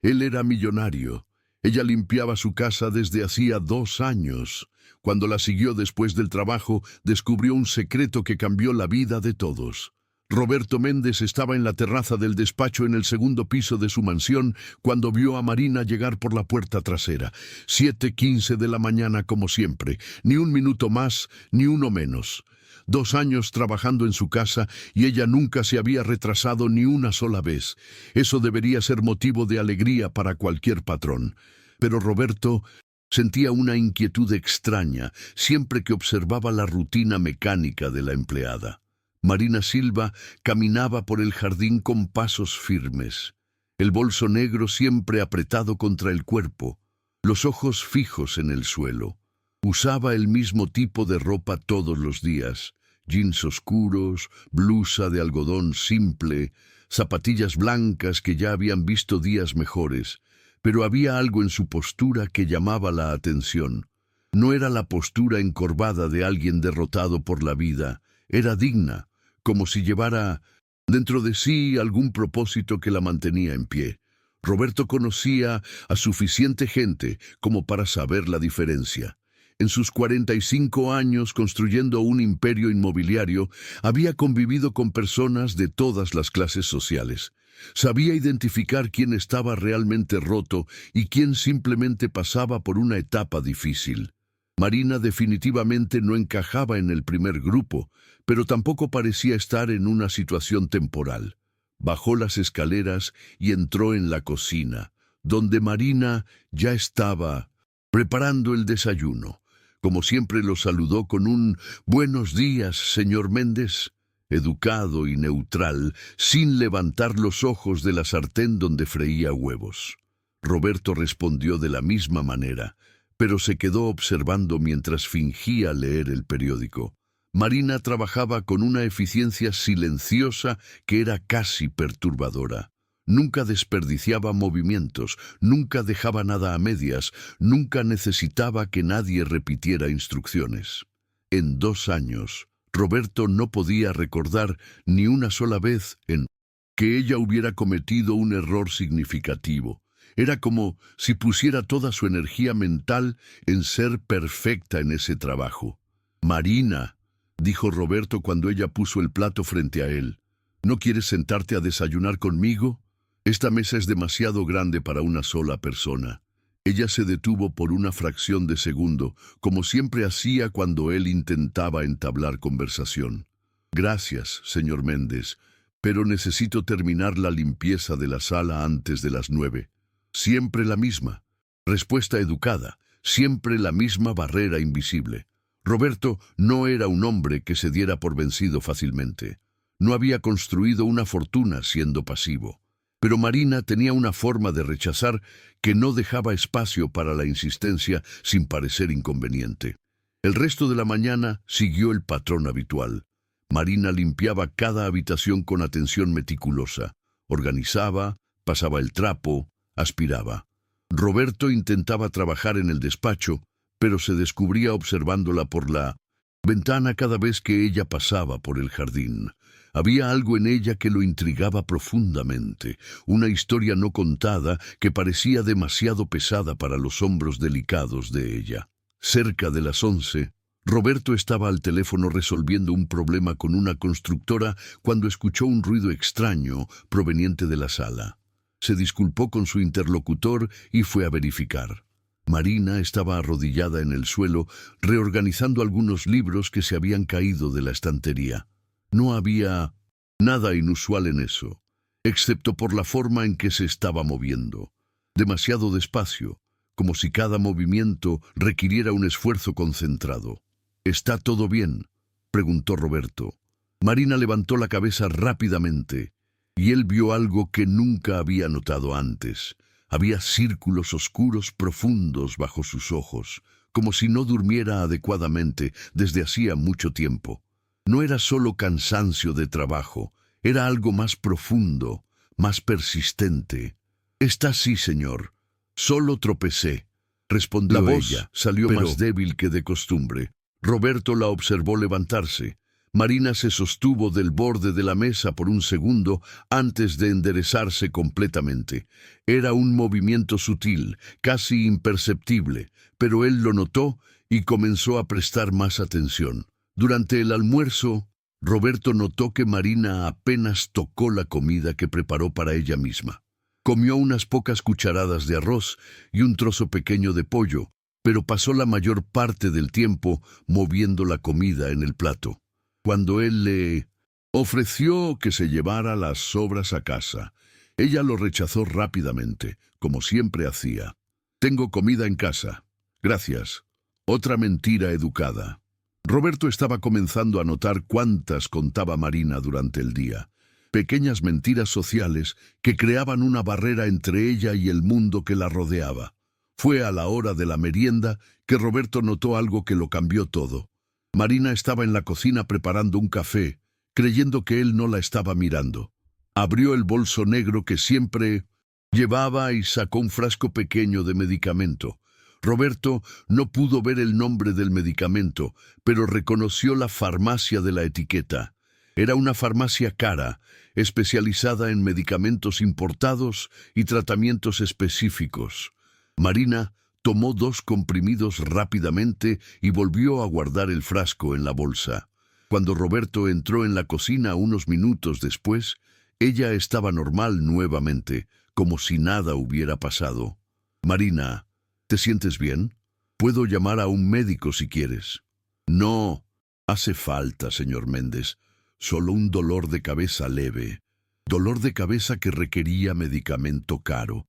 Él era millonario. Ella limpiaba su casa desde hacía 2 años. Cuando la siguió después del trabajo, descubrió un secreto que cambió la vida de todos. Roberto Méndez estaba en la terraza del despacho en el segundo piso de su mansión cuando vio a Marina llegar por la puerta trasera. 7:15 de la mañana como siempre, ni un minuto más, ni uno menos. 2 años trabajando en su casa y ella nunca se había retrasado ni una sola vez. Eso debería ser motivo de alegría para cualquier patrón. Pero Roberto sentía una inquietud extraña siempre que observaba la rutina mecánica de la empleada. Marina Silva caminaba por el jardín con pasos firmes, el bolso negro siempre apretado contra el cuerpo, los ojos fijos en el suelo. Usaba el mismo tipo de ropa todos los días, jeans oscuros, blusa de algodón simple, zapatillas blancas que ya habían visto días mejores, pero había algo en su postura que llamaba la atención. No era la postura encorvada de alguien derrotado por la vida, era digna, como si llevara dentro de sí algún propósito que la mantenía en pie. Roberto conocía a suficiente gente como para saber la diferencia. En sus 45 años construyendo un imperio inmobiliario, había convivido con personas de todas las clases sociales. Sabía identificar quién estaba realmente roto y quién simplemente pasaba por una etapa difícil. Marina definitivamente no encajaba en el primer grupo, pero tampoco parecía estar en una situación temporal. Bajó las escaleras y entró en la cocina, donde Marina ya estaba preparando el desayuno. Como siempre lo saludó con un «Buenos días, señor Méndez», educado y neutral, sin levantar los ojos de la sartén donde freía huevos. Roberto respondió de la misma manera, pero se quedó observando mientras fingía leer el periódico. Marina trabajaba con una eficiencia silenciosa que era casi perturbadora. Nunca desperdiciaba movimientos, nunca dejaba nada a medias, nunca necesitaba que nadie repitiera instrucciones. En 2 años, Roberto no podía recordar ni una sola vez en que ella hubiera cometido un error significativo. Era como si pusiera toda su energía mental en ser perfecta en ese trabajo. «Marina», dijo Roberto cuando ella puso el plato frente a él, «¿no quieres sentarte a desayunar conmigo? Esta mesa es demasiado grande para una sola persona». Ella se detuvo por una fracción de segundo, como siempre hacía cuando él intentaba entablar conversación. «Gracias, señor Méndez, pero necesito terminar la limpieza de la sala antes de las 9. Siempre la misma. Respuesta educada, siempre la misma barrera invisible. Roberto no era un hombre que se diera por vencido fácilmente. No había construido una fortuna siendo pasivo. Pero Marina tenía una forma de rechazar que no dejaba espacio para la insistencia sin parecer inconveniente. El resto de la mañana siguió el patrón habitual. Marina limpiaba cada habitación con atención meticulosa. Organizaba, pasaba el trapo, aspiraba. Roberto intentaba trabajar en el despacho, pero se descubría observándola por la ventana cada vez que ella pasaba por el jardín. Había algo en ella que lo intrigaba profundamente, una historia no contada que parecía demasiado pesada para los hombros delicados de ella. Cerca de las 11, Roberto estaba al teléfono resolviendo un problema con una constructora cuando escuchó un ruido extraño proveniente de la sala. Se disculpó con su interlocutor y fue a verificar. Marina estaba arrodillada en el suelo, reorganizando algunos libros que se habían caído de la estantería. No había nada inusual en eso, excepto por la forma en que se estaba moviendo. Demasiado despacio, como si cada movimiento requiriera un esfuerzo concentrado. «¿Está todo bien?», preguntó Roberto. Marina levantó la cabeza rápidamente, y él vio algo que nunca había notado antes. Había círculos oscuros profundos bajo sus ojos, como si no durmiera adecuadamente desde hacía mucho tiempo. No era solo cansancio de trabajo, era algo más profundo, más persistente. «Está sí, señor. Solo tropecé», respondió ella. Salió más débil que de costumbre. Roberto la observó levantarse. Marina se sostuvo del borde de la mesa por un segundo antes de enderezarse completamente. Era un movimiento sutil, casi imperceptible, pero él lo notó y comenzó a prestar más atención. Durante el almuerzo, Roberto notó que Marina apenas tocó la comida que preparó para ella misma. Comió unas pocas cucharadas de arroz y un trozo pequeño de pollo, pero pasó la mayor parte del tiempo moviendo la comida en el plato. Cuando él le ofreció que se llevara las sobras a casa, ella lo rechazó rápidamente, como siempre hacía. «Tengo comida en casa. Gracias». Otra mentira educada. Roberto estaba comenzando a notar cuántas contaba Marina durante el día. Pequeñas mentiras sociales que creaban una barrera entre ella y el mundo que la rodeaba. Fue a la hora de la merienda que Roberto notó algo que lo cambió todo. Marina estaba en la cocina preparando un café, creyendo que él no la estaba mirando. Abrió el bolso negro que siempre llevaba y sacó un frasco pequeño de medicamento. Roberto no pudo ver el nombre del medicamento, pero reconoció la farmacia de la etiqueta. Era una farmacia cara, especializada en medicamentos importados y tratamientos específicos. Marina tomó 2 comprimidos rápidamente y volvió a guardar el frasco en la bolsa. Cuando Roberto entró en la cocina unos minutos después, ella estaba normal nuevamente, como si nada hubiera pasado. «Marina, ¿te sientes bien? Puedo llamar a un médico si quieres». «No, hace falta, señor Méndez. Solo un dolor de cabeza leve. Dolor de cabeza que requería medicamento caro».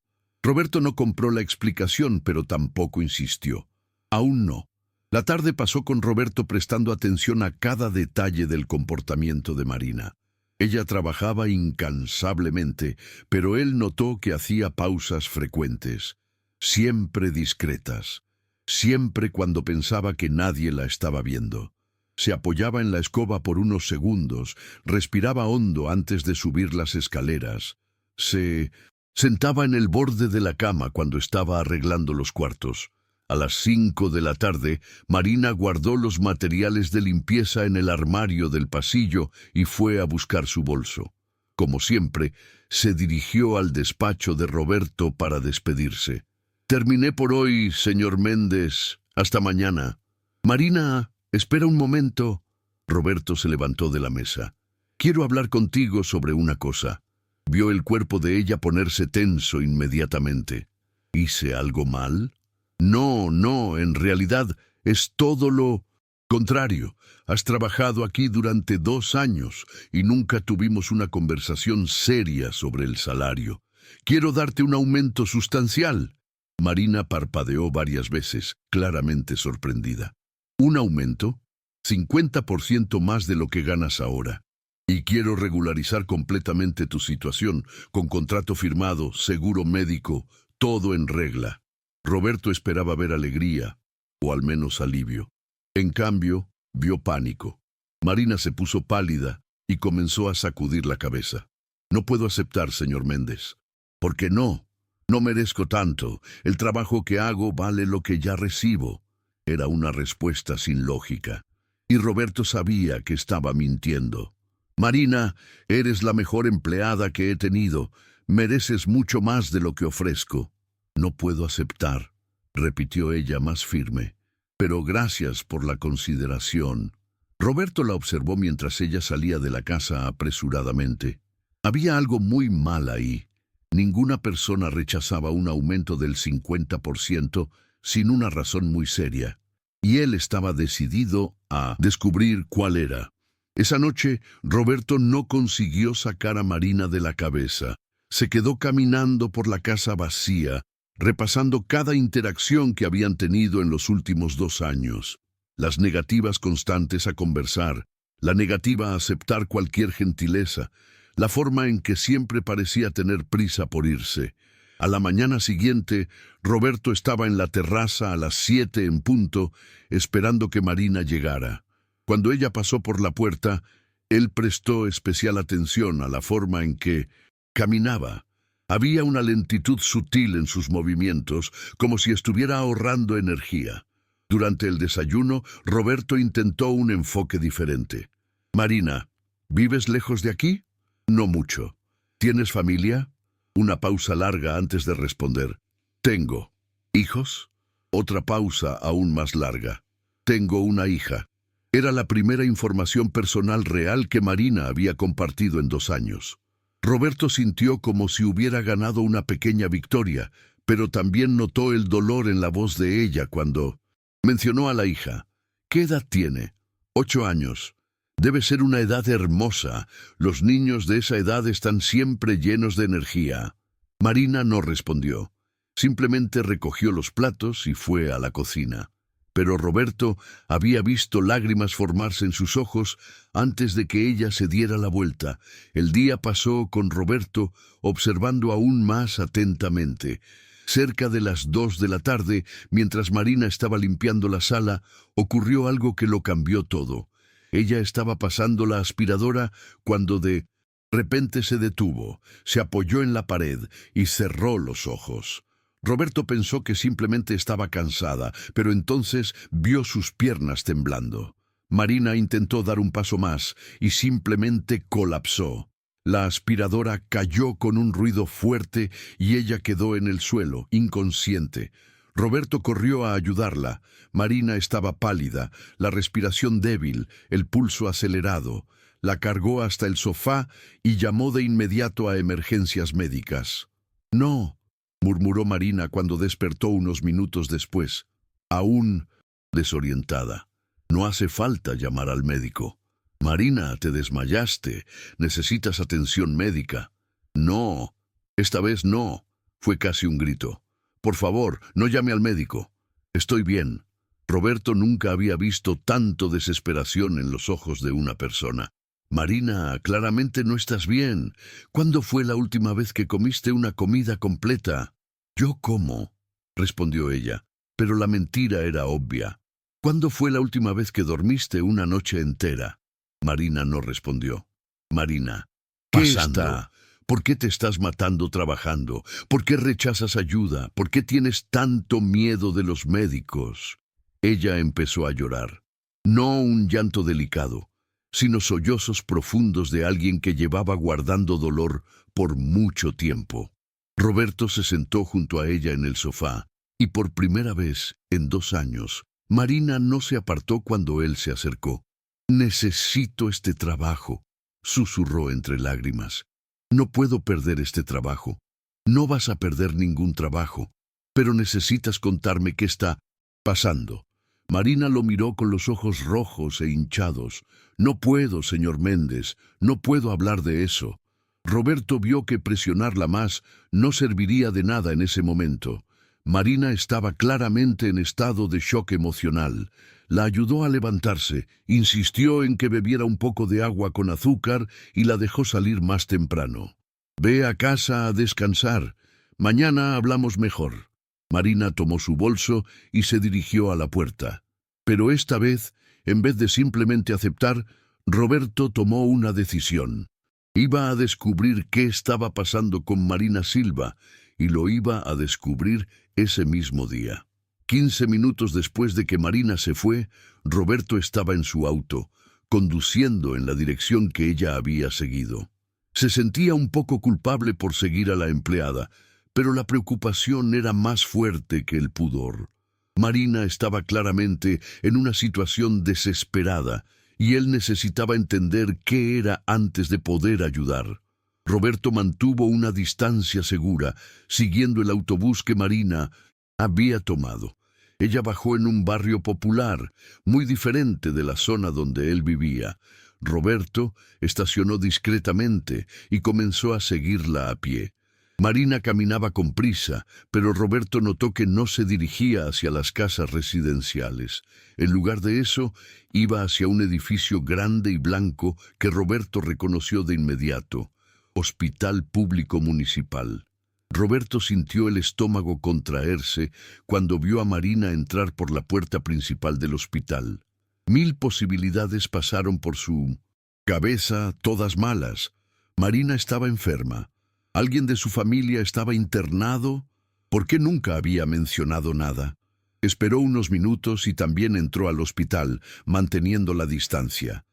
Roberto no compró la explicación, pero tampoco insistió. Aún no. La tarde pasó con Roberto prestando atención a cada detalle del comportamiento de Marina. Ella trabajaba incansablemente, pero él notó que hacía pausas frecuentes, siempre discretas, siempre cuando pensaba que nadie la estaba viendo. Se apoyaba en la escoba por unos segundos, respiraba hondo antes de subir las escaleras. Se sentaba en el borde de la cama cuando estaba arreglando los cuartos. A las 5 de la tarde, Marina guardó los materiales de limpieza en el armario del pasillo y fue a buscar su bolso. Como siempre, se dirigió al despacho de Roberto para despedirse. «Terminé por hoy, señor Méndez. Hasta mañana». «Marina, espera un momento». Roberto se levantó de la mesa. «Quiero hablar contigo sobre una cosa». Vio el cuerpo de ella ponerse tenso inmediatamente. ¿Hice algo mal? No, en realidad es todo lo contrario. Has trabajado aquí durante 2 años y nunca tuvimos una conversación seria sobre el salario. Quiero darte un aumento sustancial». Marina parpadeó varias veces, claramente sorprendida. «¿Un aumento? 50% más de lo que ganas ahora. Y quiero regularizar completamente tu situación, con contrato firmado, seguro médico, todo en regla». Roberto esperaba ver alegría, o al menos alivio. En cambio, vio pánico. Marina se puso pálida y comenzó a sacudir la cabeza. «No puedo aceptar, señor Méndez». «¿Por qué no? No merezco tanto. El trabajo que hago vale lo que ya recibo». Era una respuesta sin lógica. Y Roberto sabía que estaba mintiendo. «Marina, eres la mejor empleada que he tenido. Mereces mucho más de lo que ofrezco». «No puedo aceptar», repitió ella más firme. «Pero gracias por la consideración». Roberto la observó mientras ella salía de la casa apresuradamente. Había algo muy mal ahí. Ninguna persona rechazaba un aumento del 50% sin una razón muy seria. Y él estaba decidido a descubrir cuál era. Esa noche, Roberto no consiguió sacar a Marina de la cabeza. Se quedó caminando por la casa vacía, repasando cada interacción que habían tenido en los últimos 2 años. Las negativas constantes a conversar, la negativa a aceptar cualquier gentileza, la forma en que siempre parecía tener prisa por irse. A la mañana siguiente, Roberto estaba en la terraza a las 7 en punto, esperando que Marina llegara. Cuando ella pasó por la puerta, él prestó especial atención a la forma en que caminaba. Había una lentitud sutil en sus movimientos, como si estuviera ahorrando energía. Durante el desayuno, Roberto intentó un enfoque diferente. Marina, ¿vives lejos de aquí? No mucho. ¿Tienes familia? Una pausa larga antes de responder. Tengo. ¿Hijos? Otra pausa aún más larga. Tengo una hija. Era la primera información personal real que Marina había compartido en 2 años. Roberto sintió como si hubiera ganado una pequeña victoria, pero también notó el dolor en la voz de ella cuando mencionó a la hija. ¿Qué edad tiene? 8 años. Debe ser una edad hermosa. Los niños de esa edad están siempre llenos de energía. Marina no respondió. Simplemente recogió los platos y fue a la cocina. Pero Roberto había visto lágrimas formarse en sus ojos antes de que ella se diera la vuelta. El día pasó con Roberto observando aún más atentamente. Cerca de las 2 de la tarde, mientras Marina estaba limpiando la sala, ocurrió algo que lo cambió todo. Ella estaba pasando la aspiradora cuando de repente se detuvo, se apoyó en la pared y cerró los ojos. Roberto pensó que simplemente estaba cansada, pero entonces vio sus piernas temblando. Marina intentó dar un paso más y simplemente colapsó. La aspiradora cayó con un ruido fuerte y ella quedó en el suelo, inconsciente. Roberto corrió a ayudarla. Marina estaba pálida, la respiración débil, el pulso acelerado. La cargó hasta el sofá y llamó de inmediato a emergencias médicas. «No», murmuró Marina cuando despertó unos minutos después, aún desorientada. «No hace falta llamar al médico». «Marina, te desmayaste. Necesitas atención médica». «No, esta vez no», fue casi un grito. «Por favor, no llame al médico. Estoy bien». Roberto nunca había visto tanto desesperación en los ojos de una persona. «Marina, claramente no estás bien. ¿Cuándo fue la última vez que comiste una comida completa?» «Yo como», respondió ella, pero la mentira era obvia. «¿Cuándo fue la última vez que dormiste una noche entera?» Marina no respondió. «Marina, ¿qué está? ¿Por qué te estás matando trabajando? ¿Por qué rechazas ayuda? ¿Por qué tienes tanto miedo de los médicos?» Ella empezó a llorar. No un llanto delicado, sino sollozos profundos de alguien que llevaba guardando dolor por mucho tiempo. Roberto se sentó junto a ella en el sofá, y por primera vez en 2 años, Marina no se apartó cuando él se acercó. «Necesito este trabajo», susurró entre lágrimas. «No puedo perder este trabajo. No vas a perder ningún trabajo, pero necesitas contarme qué está pasando». Marina lo miró con los ojos rojos e hinchados. «No puedo, señor Méndez, no puedo hablar de eso». Roberto vio que presionarla más no serviría de nada en ese momento. Marina estaba claramente en estado de shock emocional. La ayudó a levantarse, insistió en que bebiera un poco de agua con azúcar y la dejó salir más temprano. «Ve a casa a descansar. Mañana hablamos mejor». Marina tomó su bolso y se dirigió a la puerta. Pero esta vez, en vez de simplemente aceptar, Roberto tomó una decisión. Iba a descubrir qué estaba pasando con Marina Silva, y lo iba a descubrir ese mismo día. 15 minutos después de que Marina se fue, Roberto estaba en su auto, conduciendo en la dirección que ella había seguido. Se sentía un poco culpable por seguir a la empleada, pero la preocupación era más fuerte que el pudor. Marina estaba claramente en una situación desesperada, y él necesitaba entender qué era antes de poder ayudar. Roberto mantuvo una distancia segura, siguiendo el autobús que Marina había tomado. Ella bajó en un barrio popular, muy diferente de la zona donde él vivía. Roberto estacionó discretamente y comenzó a seguirla a pie. Marina caminaba con prisa, pero Roberto notó que no se dirigía hacia las casas residenciales. En lugar de eso, iba hacia un edificio grande y blanco que Roberto reconoció de inmediato: Hospital Público Municipal. Roberto sintió el estómago contraerse cuando vio a Marina entrar por la puerta principal del hospital. 1000 posibilidades pasaron por su cabeza, todas malas. Marina estaba enferma. ¿Alguien de su familia estaba internado? ¿Por qué nunca había mencionado nada? Esperó unos minutos y también entró al hospital, manteniendo la distancia.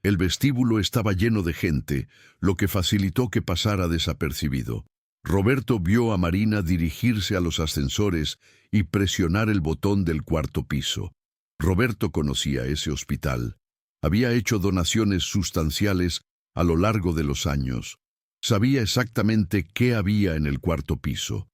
El vestíbulo estaba lleno de gente, lo que facilitó que pasara desapercibido. Roberto vio a Marina dirigirse a los ascensores y presionar el botón del cuarto piso. Roberto conocía ese hospital. Había hecho donaciones sustanciales a lo largo de los años. Sabía exactamente qué había en el cuarto piso.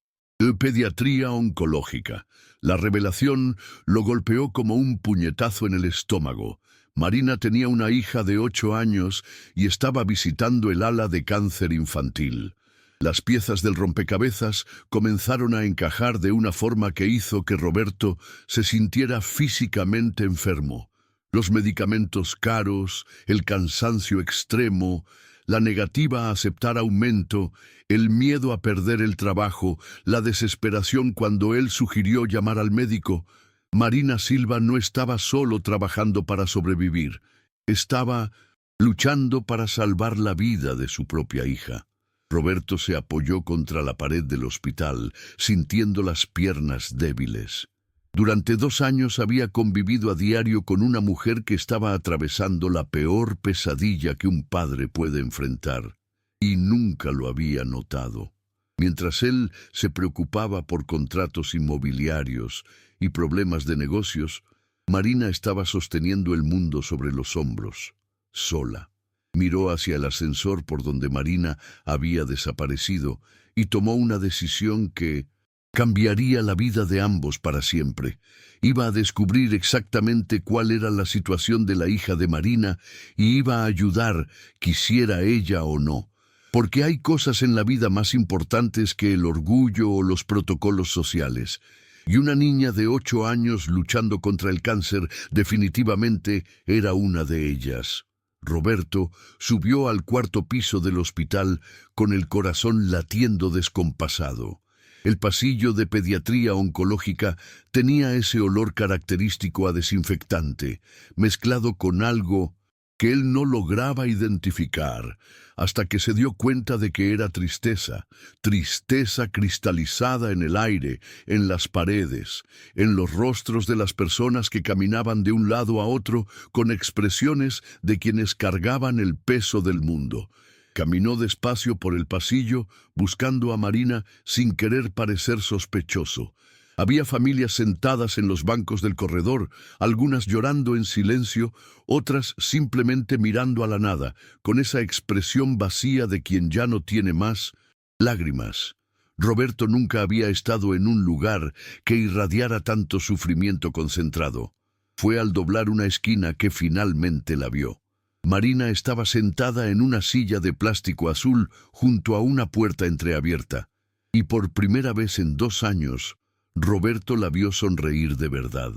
Pediatría oncológica. La revelación lo golpeó como un puñetazo en el estómago. Marina tenía una hija de 8 años y estaba visitando el ala de cáncer infantil. Las piezas del rompecabezas comenzaron a encajar de una forma que hizo que Roberto se sintiera físicamente enfermo. Los medicamentos caros, el cansancio extremo, la negativa a aceptar aumento, el miedo a perder el trabajo, la desesperación cuando él sugirió llamar al médico. Marina Silva no estaba solo trabajando para sobrevivir, estaba luchando para salvar la vida de su propia hija. Roberto se apoyó contra la pared del hospital, sintiendo las piernas débiles. Durante 2 años había convivido a diario con una mujer que estaba atravesando la peor pesadilla que un padre puede enfrentar, y nunca lo había notado. Mientras él se preocupaba por contratos inmobiliarios y problemas de negocios, Marina estaba sosteniendo el mundo sobre los hombros, sola. Miró hacia el ascensor por donde Marina había desaparecido y tomó una decisión que cambiaría la vida de ambos para siempre. Iba a descubrir exactamente cuál era la situación de la hija de Marina y iba a ayudar, quisiera ella o no. Porque hay cosas en la vida más importantes que el orgullo o los protocolos sociales. Y una niña de 8 años luchando contra el cáncer definitivamente era una de ellas. Roberto subió al cuarto piso del hospital con el corazón latiendo descompasado. El pasillo de pediatría oncológica tenía ese olor característico a desinfectante, mezclado con algo que él no lograba identificar, hasta que se dio cuenta de que era tristeza, tristeza cristalizada en el aire, en las paredes, en los rostros de las personas que caminaban de un lado a otro con expresiones de quienes cargaban el peso del mundo. Caminó despacio por el pasillo, buscando a Marina sin querer parecer sospechoso. Había familias sentadas en los bancos del corredor, algunas llorando en silencio, otras simplemente mirando a la nada, con esa expresión vacía de quien ya no tiene más lágrimas. Roberto nunca había estado en un lugar que irradiara tanto sufrimiento concentrado. Fue al doblar una esquina que finalmente la vio. Marina estaba sentada en una silla de plástico azul junto a una puerta entreabierta, y por primera vez en 2 años, Roberto la vio sonreír de verdad.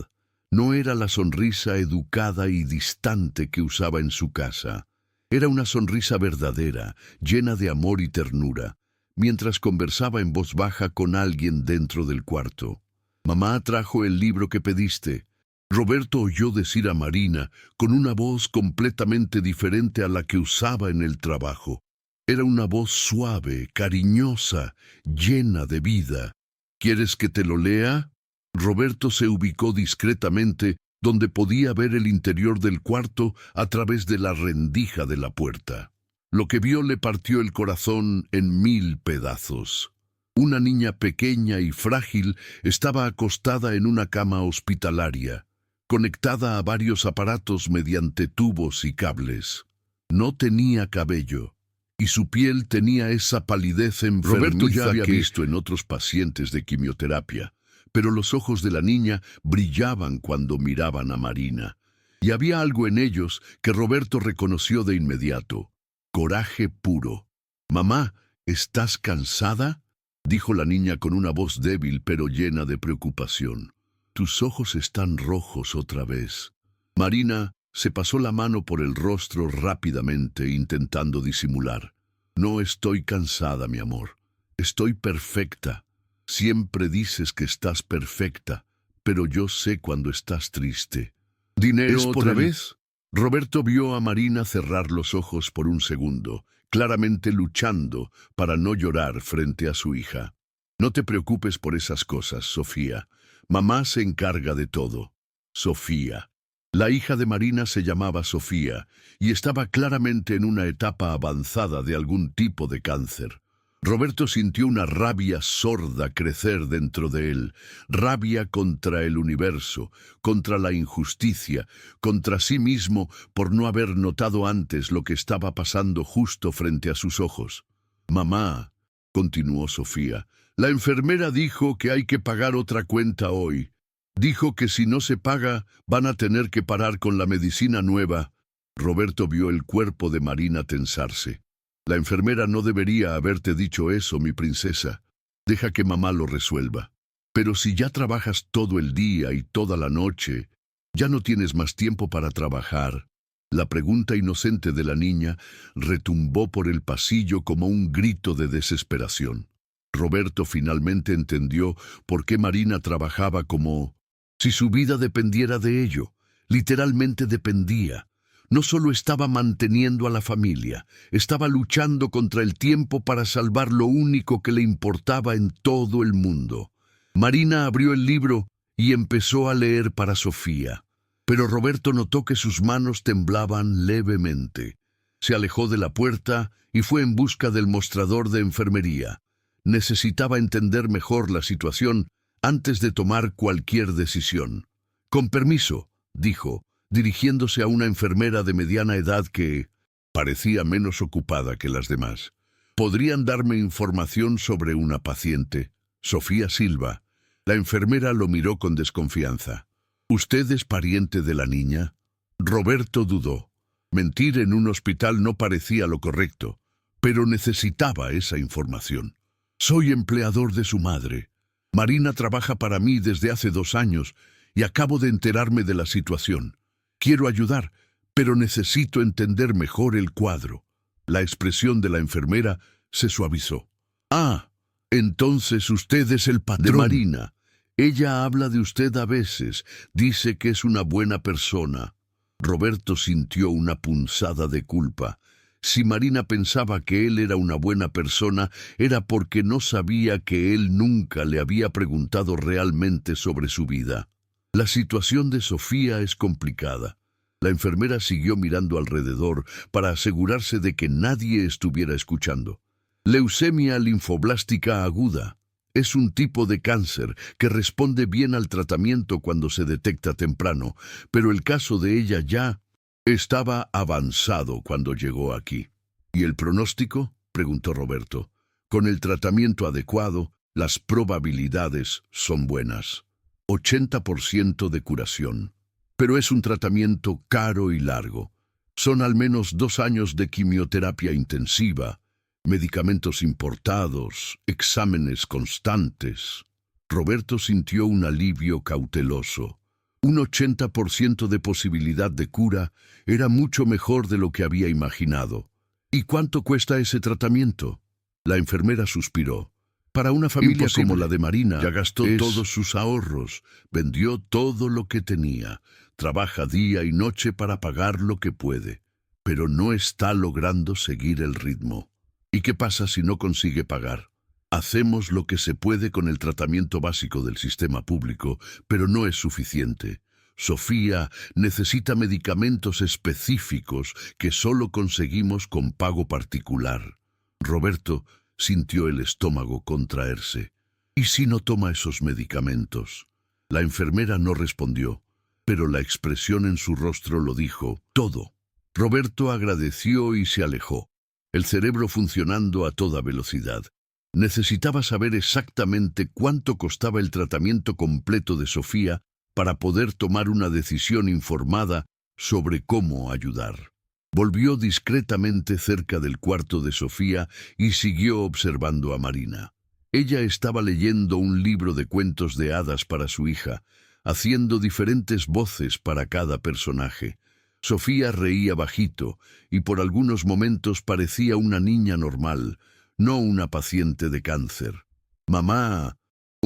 No era la sonrisa educada y distante que usaba en su casa. Era una sonrisa verdadera, llena de amor y ternura, mientras conversaba en voz baja con alguien dentro del cuarto. «Mamá trajo el libro que pediste». Roberto oyó decir a Marina con una voz completamente diferente a la que usaba en el trabajo. Era una voz suave, cariñosa, llena de vida. «¿Quieres que te lo lea?» Roberto se ubicó discretamente donde podía ver el interior del cuarto a través de la rendija de la puerta. Lo que vio le partió el corazón en 1000 pedazos. Una niña pequeña y frágil estaba acostada en una cama hospitalaria, conectada a varios aparatos mediante tubos y cables. No tenía cabello, y su piel tenía esa palidez enfermiza. Roberto ya había visto en otros pacientes de quimioterapia, pero los ojos de la niña brillaban cuando miraban a Marina. Y había algo en ellos que Roberto reconoció de inmediato: coraje puro. «Mamá, ¿estás cansada?», dijo la niña con una voz débil pero llena de preocupación. «Tus ojos están rojos otra vez». Marina se pasó la mano por el rostro rápidamente, intentando disimular. «No estoy cansada, mi amor. Estoy perfecta. Siempre dices que estás perfecta, pero yo sé cuando estás triste». «¿Dinero otra vez?». Roberto vio a Marina cerrar los ojos por un segundo, claramente luchando para no llorar frente a su hija. «No te preocupes por esas cosas, Sofía. Mamá se encarga de todo». «Sofía». La hija de Marina se llamaba Sofía y estaba claramente en una etapa avanzada de algún tipo de cáncer. Roberto sintió una rabia sorda crecer dentro de él, rabia contra el universo, contra la injusticia, contra sí mismo por no haber notado antes lo que estaba pasando justo frente a sus ojos. «Mamá», continuó Sofía, «la enfermera dijo que hay que pagar otra cuenta hoy. Dijo que si no se paga, van a tener que parar con la medicina nueva». Roberto vio el cuerpo de Marina tensarse. «La enfermera no debería haberte dicho eso, mi princesa. Deja que mamá lo resuelva. Pero si ya trabajas todo el día y toda la noche, ya no tienes más tiempo para trabajar». La pregunta inocente de la niña retumbó por el pasillo como un grito de desesperación. Roberto finalmente entendió por qué Marina trabajaba como si su vida dependiera de ello. Literalmente dependía. No solo estaba manteniendo a la familia, estaba luchando contra el tiempo para salvar lo único que le importaba en todo el mundo. Marina abrió el libro y empezó a leer para Sofía. Pero Roberto notó que sus manos temblaban levemente. Se alejó de la puerta y fue en busca del mostrador de enfermería. Necesitaba entender mejor la situación antes de tomar cualquier decisión. «Con permiso», dijo, dirigiéndose a una enfermera de mediana edad que parecía menos ocupada que las demás. «¿Podrían darme información sobre una paciente? Sofía Silva». La enfermera lo miró con desconfianza. «¿Usted es pariente de la niña?» Roberto dudó. Mentir en un hospital no parecía lo correcto, pero necesitaba esa información. «Soy empleador de su madre. Marina trabaja para mí desde hace 2 años y acabo de enterarme de la situación. Quiero ayudar, pero necesito entender mejor el cuadro». La expresión de la enfermera se suavizó. «Ah, entonces usted es el patrón de Marina. Ella habla de usted a veces, dice que es una buena persona». Roberto sintió una punzada de culpa. Si Marina pensaba que él era una buena persona, era porque no sabía que él nunca le había preguntado realmente sobre su vida. La situación de Sofía es complicada. La enfermera siguió mirando alrededor para asegurarse de que nadie estuviera escuchando. «Leucemia linfoblástica aguda. Es un tipo de cáncer que responde bien al tratamiento cuando se detecta temprano, pero el caso de ella ya estaba avanzado cuando llegó aquí». «¿Y el pronóstico?», preguntó Roberto. «Con el tratamiento adecuado, las probabilidades son buenas. 80% de curación. Pero es un tratamiento caro y largo. Son al menos 2 años de quimioterapia intensiva, medicamentos importados, exámenes constantes». Roberto sintió un alivio cauteloso. Un 80% de posibilidad de cura era mucho mejor de lo que había imaginado. «¿Y cuánto cuesta ese tratamiento?». La enfermera suspiró. «Para una familia como la de Marina, ya gastó todos sus ahorros, vendió todo lo que tenía, trabaja día y noche para pagar lo que puede, pero no está logrando seguir el ritmo. ¿Y qué pasa si no consigue pagar? Hacemos lo que se puede con el tratamiento básico del sistema público, pero no es suficiente. Sofía necesita medicamentos específicos que solo conseguimos con pago particular». Roberto sintió el estómago contraerse. «¿Y si no toma esos medicamentos?». La enfermera no respondió, pero la expresión en su rostro lo dijo todo. Roberto agradeció y se alejó, el cerebro funcionando a toda velocidad. Necesitaba saber exactamente cuánto costaba el tratamiento completo de Sofía para poder tomar una decisión informada sobre cómo ayudar. Volvió discretamente cerca del cuarto de Sofía y siguió observando a Marina. Ella estaba leyendo un libro de cuentos de hadas para su hija, haciendo diferentes voces para cada personaje. Sofía reía bajito y por algunos momentos parecía una niña normal, no una paciente de cáncer. «Mamá,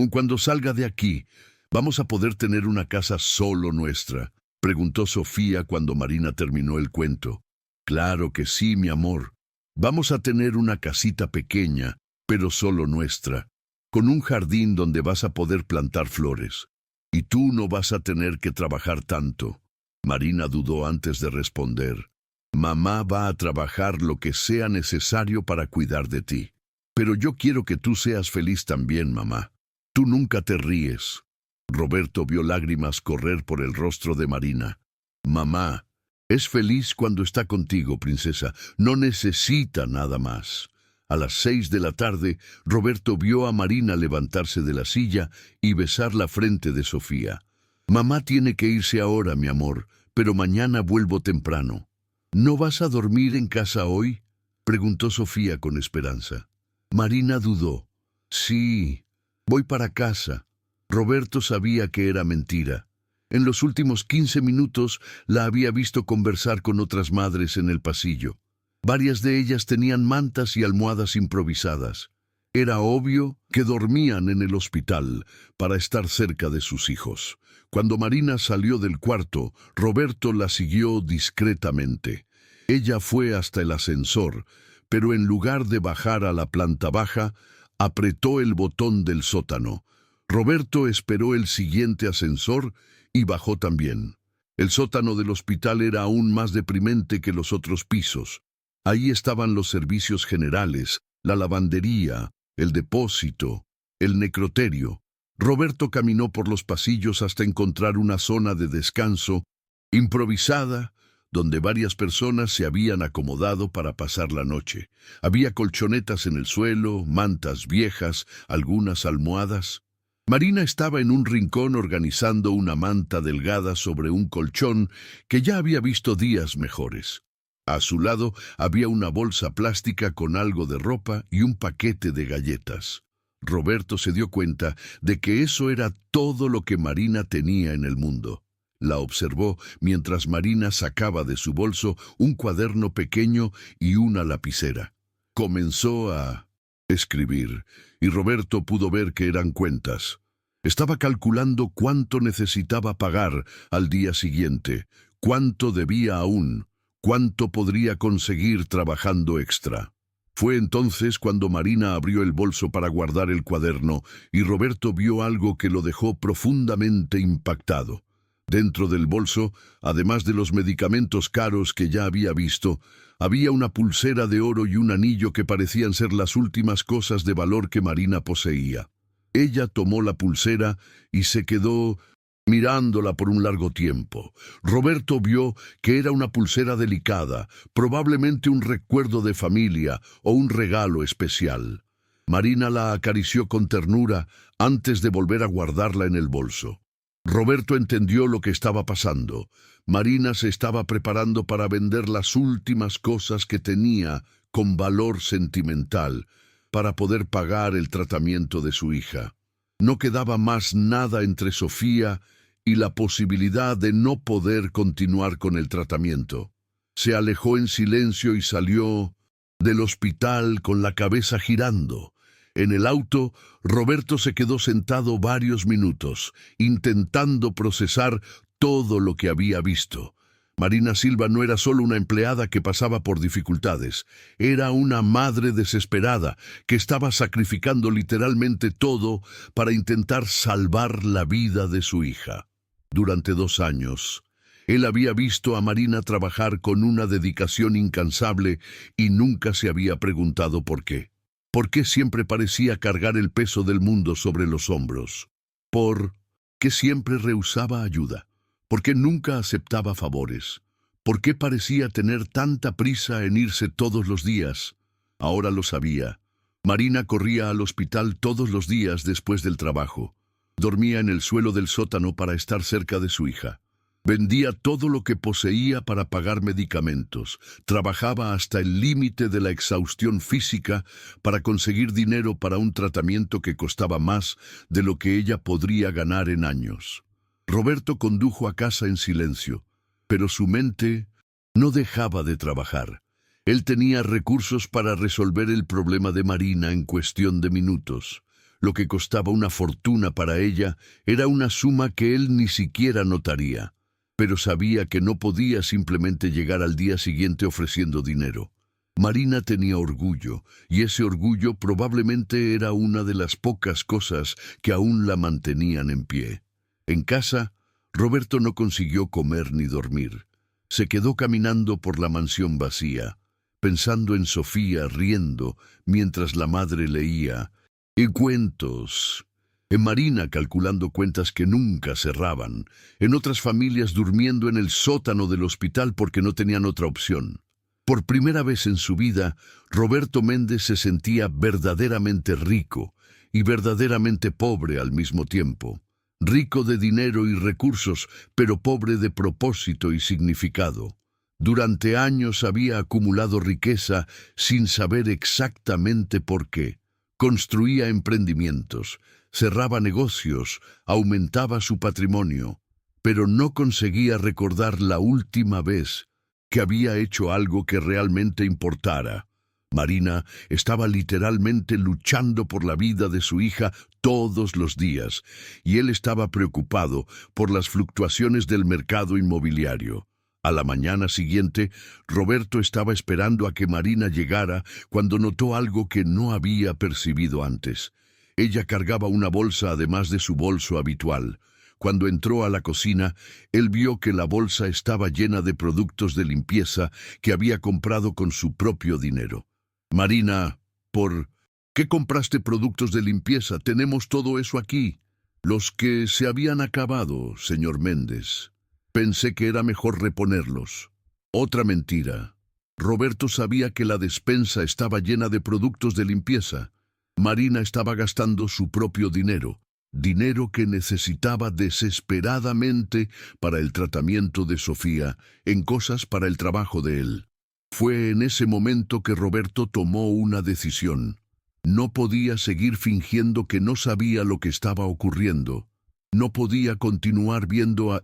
cuando salga de aquí, ¿vamos a poder tener una casa solo nuestra?», preguntó Sofía cuando Marina terminó el cuento. «Claro que sí, mi amor. Vamos a tener una casita pequeña, pero solo nuestra, con un jardín donde vas a poder plantar flores. Y tú no vas a tener que trabajar tanto». Marina dudó antes de responder. Mamá va a trabajar lo que sea necesario para cuidar de ti. Pero yo quiero que tú seas feliz también, mamá. Tú nunca te ríes. Roberto vio lágrimas correr por el rostro de Marina. Mamá, es feliz cuando está contigo, princesa. No necesita nada más. A las 6 de la tarde, Roberto vio a Marina levantarse de la silla y besar la frente de Sofía. Mamá tiene que irse ahora, mi amor, pero mañana vuelvo temprano. ¿No vas a dormir en casa hoy?, preguntó Sofía con esperanza. Marina dudó. Sí, voy para casa. Roberto sabía que era mentira. En los últimos 15 minutos la había visto conversar con otras madres en el pasillo. Varias de ellas tenían mantas y almohadas improvisadas. Era obvio que dormían en el hospital para estar cerca de sus hijos. Cuando Marina salió del cuarto, Roberto la siguió discretamente. Ella fue hasta el ascensor, pero en lugar de bajar a la planta baja, apretó el botón del sótano. Roberto esperó el siguiente ascensor y bajó también. El sótano del hospital era aún más deprimente que los otros pisos. Ahí estaban los servicios generales, la lavandería, el depósito, el necroterio. Roberto caminó por los pasillos hasta encontrar una zona de descanso improvisada, donde varias personas se habían acomodado para pasar la noche. Había colchonetas en el suelo, mantas viejas, algunas almohadas. Marina estaba en un rincón organizando una manta delgada sobre un colchón que ya había visto días mejores. A su lado había una bolsa plástica con algo de ropa y un paquete de galletas. Roberto se dio cuenta de que eso era todo lo que Marina tenía en el mundo. La observó mientras Marina sacaba de su bolso un cuaderno pequeño y una lapicera. Comenzó a escribir, y Roberto pudo ver que eran cuentas. Estaba calculando cuánto necesitaba pagar al día siguiente, cuánto debía aún, cuánto podría conseguir trabajando extra. Fue entonces cuando Marina abrió el bolso para guardar el cuaderno y Roberto vio algo que lo dejó profundamente impactado. Dentro del bolso, además de los medicamentos caros que ya había visto, había una pulsera de oro y un anillo que parecían ser las últimas cosas de valor que Marina poseía. Ella tomó la pulsera y se quedó mirándola por un largo tiempo. Roberto vio que era una pulsera delicada, probablemente un recuerdo de familia o un regalo especial. Marina la acarició con ternura antes de volver a guardarla en el bolso. Roberto entendió lo que estaba pasando. Marina se estaba preparando para vender las últimas cosas que tenía con valor sentimental para poder pagar el tratamiento de su hija. No quedaba más nada entre Sofía y la posibilidad de no poder continuar con el tratamiento. Se alejó en silencio y salió del hospital con la cabeza girando. En el auto, Roberto se quedó sentado varios minutos, intentando procesar todo lo que había visto. Marina Silva no era solo una empleada que pasaba por dificultades, era una madre desesperada que estaba sacrificando literalmente todo para intentar salvar la vida de su hija. Durante 2 años, él había visto a Marina trabajar con una dedicación incansable y nunca se había preguntado por qué. ¿Por qué siempre parecía cargar el peso del mundo sobre los hombros? ¿Por qué siempre rehusaba ayuda? ¿Por qué nunca aceptaba favores? ¿Por qué parecía tener tanta prisa en irse todos los días? Ahora lo sabía. Marina corría al hospital todos los días después del trabajo. Dormía en el suelo del sótano para estar cerca de su hija. Vendía todo lo que poseía para pagar medicamentos. Trabajaba hasta el límite de la exhaustión física para conseguir dinero para un tratamiento que costaba más de lo que ella podría ganar en años. Roberto condujo a casa en silencio, pero su mente no dejaba de trabajar. Él tenía recursos para resolver el problema de Marina en cuestión de minutos. Lo que costaba una fortuna para ella era una suma que él ni siquiera notaría, pero sabía que no podía simplemente llegar al día siguiente ofreciendo dinero. Marina tenía orgullo, y ese orgullo probablemente era una de las pocas cosas que aún la mantenían en pie. En casa, Roberto no consiguió comer ni dormir. Se quedó caminando por la mansión vacía, pensando en Sofía, riendo, mientras la madre leía, y cuentos. En Marina calculando cuentas que nunca cerraban, en otras familias durmiendo en el sótano del hospital porque no tenían otra opción. Por primera vez en su vida, Roberto Méndez se sentía verdaderamente rico y verdaderamente pobre al mismo tiempo. Rico de dinero y recursos, pero pobre de propósito y significado. Durante años había acumulado riqueza sin saber exactamente por qué. Construía emprendimientos, cerraba negocios, aumentaba su patrimonio, pero no conseguía recordar la última vez que había hecho algo que realmente importara. Marina estaba literalmente luchando por la vida de su hija todos los días, y él estaba preocupado por las fluctuaciones del mercado inmobiliario. A la mañana siguiente, Roberto estaba esperando a que Marina llegara cuando notó algo que no había percibido antes. Ella cargaba una bolsa además de su bolso habitual. Cuando entró a la cocina, él vio que la bolsa estaba llena de productos de limpieza que había comprado con su propio dinero. Marina, ¿por qué compraste productos de limpieza? Tenemos todo eso aquí. Los que se habían acabado, señor Méndez. Pensé que era mejor reponerlos. Otra mentira. Roberto sabía que la despensa estaba llena de productos de limpieza. Marina estaba gastando su propio dinero. Dinero que necesitaba desesperadamente para el tratamiento de Sofía, en cosas para el trabajo de él. Fue en ese momento que Roberto tomó una decisión. No podía seguir fingiendo que no sabía lo que estaba ocurriendo. No podía continuar viendo a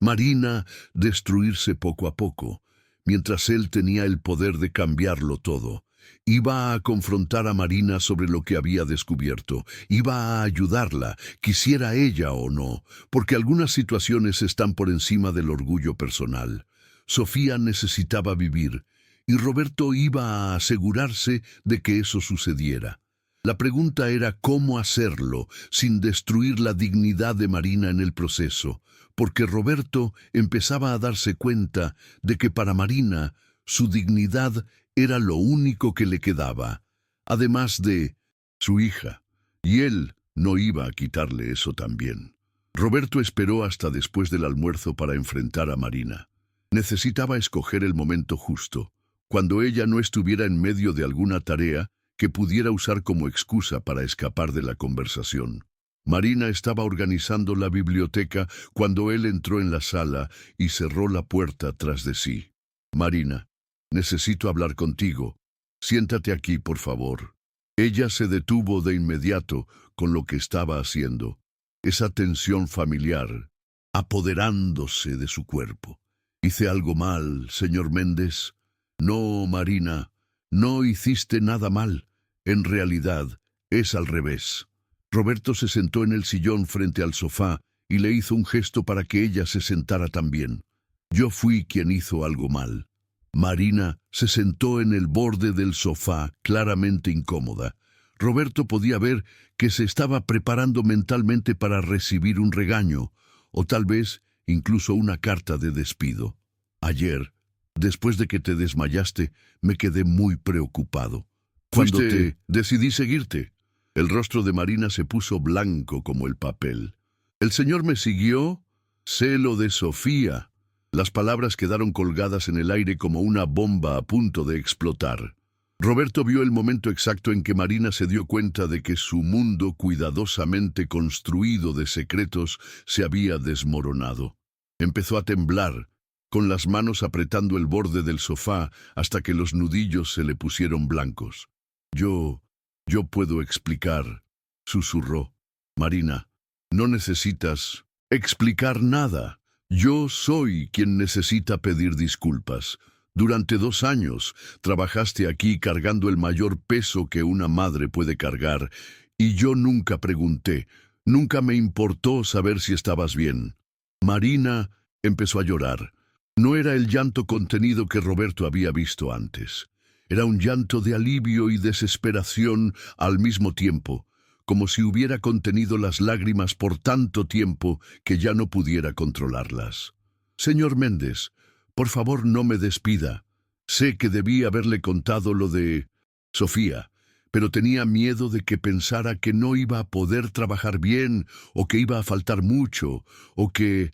Marina destruirse poco a poco, mientras él tenía el poder de cambiarlo todo. Iba a confrontar a Marina sobre lo que había descubierto. Iba a ayudarla, quisiera ella o no, porque algunas situaciones están por encima del orgullo personal. Sofía necesitaba vivir, y Roberto iba a asegurarse de que eso sucediera. La pregunta era cómo hacerlo sin destruir la dignidad de Marina en el proceso, porque Roberto empezaba a darse cuenta de que para Marina su dignidad era lo único que le quedaba, además de su hija, y él no iba a quitarle eso también. Roberto esperó hasta después del almuerzo para enfrentar a Marina. Necesitaba escoger el momento justo, cuando ella no estuviera en medio de alguna tarea que pudiera usar como excusa para escapar de la conversación. Marina estaba organizando la biblioteca cuando él entró en la sala y cerró la puerta tras de sí. Marina, necesito hablar contigo. Siéntate aquí, por favor. Ella se detuvo de inmediato con lo que estaba haciendo, esa tensión familiar, apoderándose de su cuerpo. ¿Hice algo mal, señor Méndez? No, Marina, no hiciste nada mal. En realidad, es al revés. Roberto se sentó en el sillón frente al sofá y le hizo un gesto para que ella se sentara también. Yo fui quien hizo algo mal. Marina se sentó en el borde del sofá, claramente incómoda. Roberto podía ver que se estaba preparando mentalmente para recibir un regaño, o tal vez incluso una carta de despido. Ayer, después de que te desmayaste, me quedé muy preocupado. Cuando decidí seguirte, el rostro de Marina se puso blanco como el papel. ¿El señor me siguió? Sé lo de Sofía. Las palabras quedaron colgadas en el aire como una bomba a punto de explotar. Roberto vio el momento exacto en que Marina se dio cuenta de que su mundo cuidadosamente construido de secretos se había desmoronado. Empezó a temblar, con las manos apretando el borde del sofá hasta que los nudillos se le pusieron blancos. Yo puedo explicar, susurró. Marina, no necesitas explicar nada. Yo soy quien necesita pedir disculpas. Durante 2 años trabajaste aquí cargando el mayor peso que una madre puede cargar, y yo nunca pregunté, nunca me importó saber si estabas bien. Marina empezó a llorar. No era el llanto contenido que Roberto había visto antes. Era un llanto de alivio y desesperación al mismo tiempo, como si hubiera contenido las lágrimas por tanto tiempo que ya no pudiera controlarlas. «Señor Méndez, por favor no me despida. Sé que debí haberle contado lo de Sofía, pero tenía miedo de que pensara que no iba a poder trabajar bien, o que iba a faltar mucho, o que...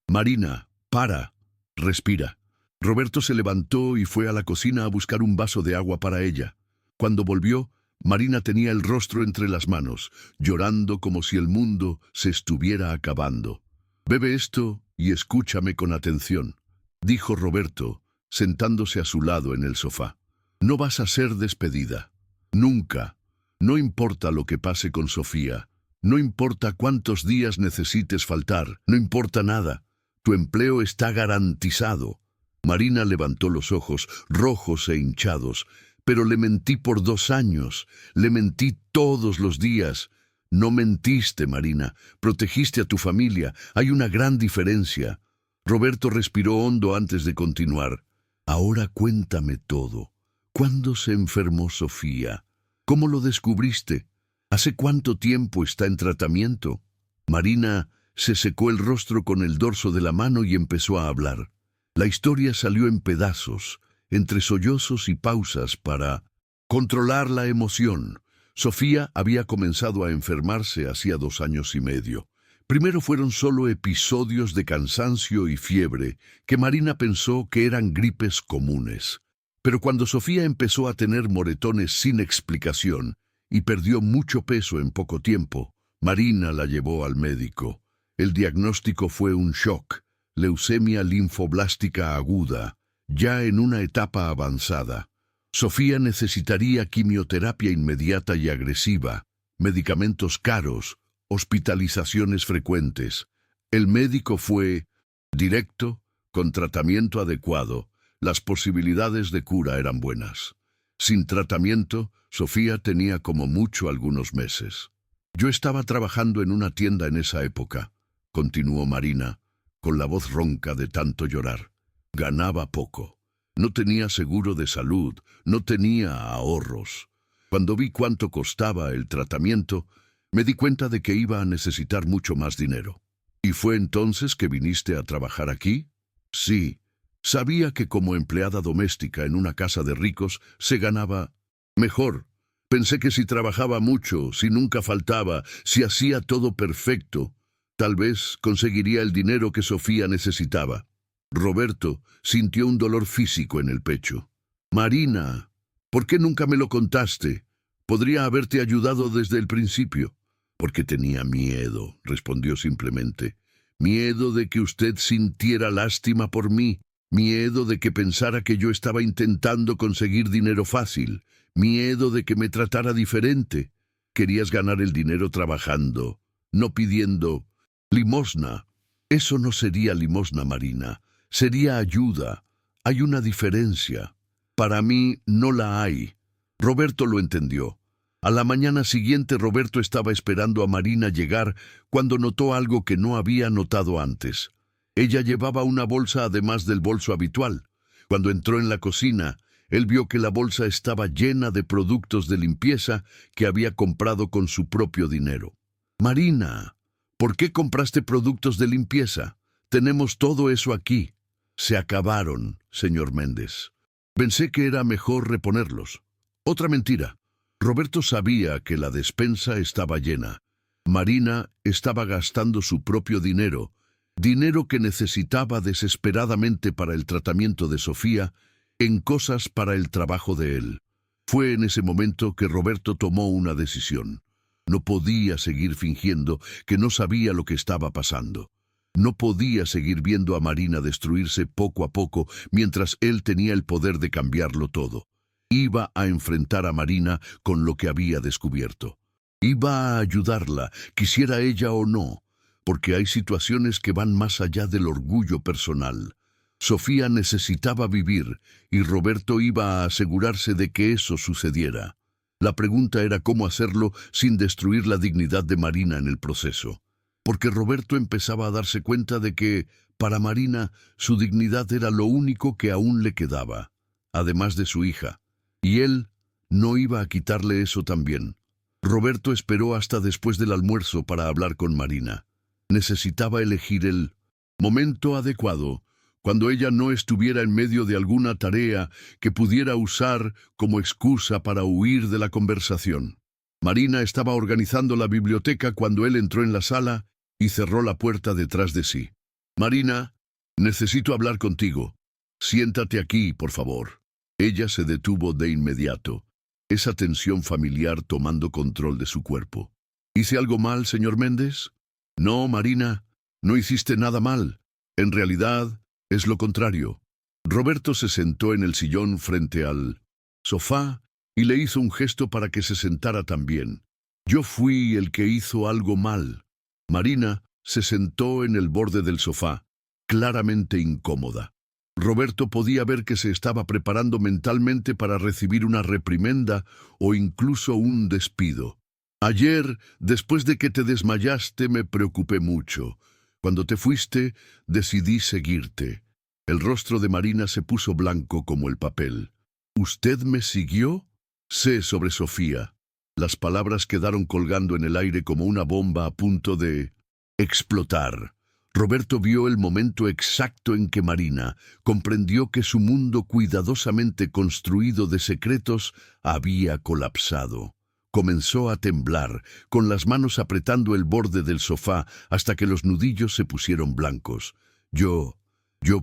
Marina, para, respira». Roberto se levantó y fue a la cocina a buscar un vaso de agua para ella. Cuando volvió, Marina tenía el rostro entre las manos, llorando como si el mundo se estuviera acabando. «Bebe esto y escúchame con atención», dijo Roberto, sentándose a su lado en el sofá. «No vas a ser despedida. Nunca. No importa lo que pase con Sofía. No importa cuántos días necesites faltar. No importa nada. Tu empleo está garantizado». Marina levantó los ojos, rojos e hinchados. «Pero le mentí por 2 años. Le mentí todos los días». «No mentiste, Marina. Protegiste a tu familia. Hay una gran diferencia». Roberto respiró hondo antes de continuar. «Ahora cuéntame todo. ¿Cuándo se enfermó Sofía? ¿Cómo lo descubriste? ¿Hace cuánto tiempo está en tratamiento?» Marina se secó el rostro con el dorso de la mano y empezó a hablar. La historia salió en pedazos, entre sollozos y pausas para controlar la emoción. Sofía había comenzado a enfermarse hacía 2 años y medio. Primero fueron solo episodios de cansancio y fiebre, que Marina pensó que eran gripes comunes. Pero cuando Sofía empezó a tener moretones sin explicación y perdió mucho peso en poco tiempo, Marina la llevó al médico. El diagnóstico fue un shock: leucemia linfoblástica aguda, ya en una etapa avanzada. Sofía necesitaría quimioterapia inmediata y agresiva, medicamentos caros, hospitalizaciones frecuentes. El médico fue directo, con tratamiento adecuado. Las posibilidades de cura eran buenas. Sin tratamiento, Sofía tenía como mucho algunos meses. «Yo estaba trabajando en una tienda en esa época», continuó Marina, con la voz ronca de tanto llorar. «Ganaba poco. No tenía seguro de salud, no tenía ahorros. Cuando vi cuánto costaba el tratamiento, me di cuenta de que iba a necesitar mucho más dinero». «¿Y fue entonces que viniste a trabajar aquí?» «Sí. Sabía que como empleada doméstica en una casa de ricos se ganaba mejor. Pensé que si trabajaba mucho, si nunca faltaba, si hacía todo perfecto, tal vez conseguiría el dinero que Sofía necesitaba». Roberto sintió un dolor físico en el pecho. «Marina, ¿por qué nunca me lo contaste? Podría haberte ayudado desde el principio». «Porque tenía miedo», respondió simplemente. «Miedo de que usted sintiera lástima por mí. Miedo de que pensara que yo estaba intentando conseguir dinero fácil. Miedo de que me tratara diferente. Querías ganar el dinero trabajando, no pidiendo limosna». «Eso no sería limosna, Marina. Sería ayuda. Hay una diferencia. Para mí no la hay». Roberto lo entendió. A la mañana siguiente Roberto estaba esperando a Marina llegar cuando notó algo que no había notado antes. Ella llevaba una bolsa además del bolso habitual. Cuando entró en la cocina, él vio que la bolsa estaba llena de productos de limpieza que había comprado con su propio dinero. «Marina, ¿por qué compraste productos de limpieza? Tenemos todo eso aquí». «Se acabaron, señor Méndez. Pensé que era mejor reponerlos». Otra mentira. Roberto sabía que la despensa estaba llena. Marina estaba gastando su propio dinero, dinero que necesitaba desesperadamente para el tratamiento de Sofía, en cosas para el trabajo de él. Fue en ese momento que Roberto tomó una decisión. No podía seguir fingiendo que no sabía lo que estaba pasando. No podía seguir viendo a Marina destruirse poco a poco mientras él tenía el poder de cambiarlo todo. Iba a enfrentar a Marina con lo que había descubierto. Iba a ayudarla, quisiera ella o no, porque hay situaciones que van más allá del orgullo personal. Sofía necesitaba vivir y Roberto iba a asegurarse de que eso sucediera. La pregunta era cómo hacerlo sin destruir la dignidad de Marina en el proceso. Porque Roberto empezaba a darse cuenta de que, para Marina, su dignidad era lo único que aún le quedaba, además de su hija. Y él no iba a quitarle eso también. Roberto esperó hasta después del almuerzo para hablar con Marina. Necesitaba elegir el momento adecuado, cuando ella no estuviera en medio de alguna tarea que pudiera usar como excusa para huir de la conversación. Marina estaba organizando la biblioteca cuando él entró en la sala y cerró la puerta detrás de sí. «Marina, necesito hablar contigo. Siéntate aquí, por favor». Ella se detuvo de inmediato, esa tensión familiar tomando control de su cuerpo. «¿Hice algo mal, señor Méndez?» «No, Marina, no hiciste nada mal. En realidad, es lo contrario». Roberto se sentó en el sillón frente al sofá y le hizo un gesto para que se sentara también. «Yo fui el que hizo algo mal». Marina se sentó en el borde del sofá, claramente incómoda. Roberto podía ver que se estaba preparando mentalmente para recibir una reprimenda o incluso un despido. «Ayer, después de que te desmayaste, me preocupé mucho. Cuando te fuiste, decidí seguirte». El rostro de Marina se puso blanco como el papel. «¿Usted me siguió?» «Sé sobre Sofía». Las palabras quedaron colgando en el aire como una bomba a punto de explotar. Roberto vio el momento exacto en que Marina comprendió que su mundo cuidadosamente construido de secretos había colapsado. Comenzó a temblar, con las manos apretando el borde del sofá hasta que los nudillos se pusieron blancos. Yo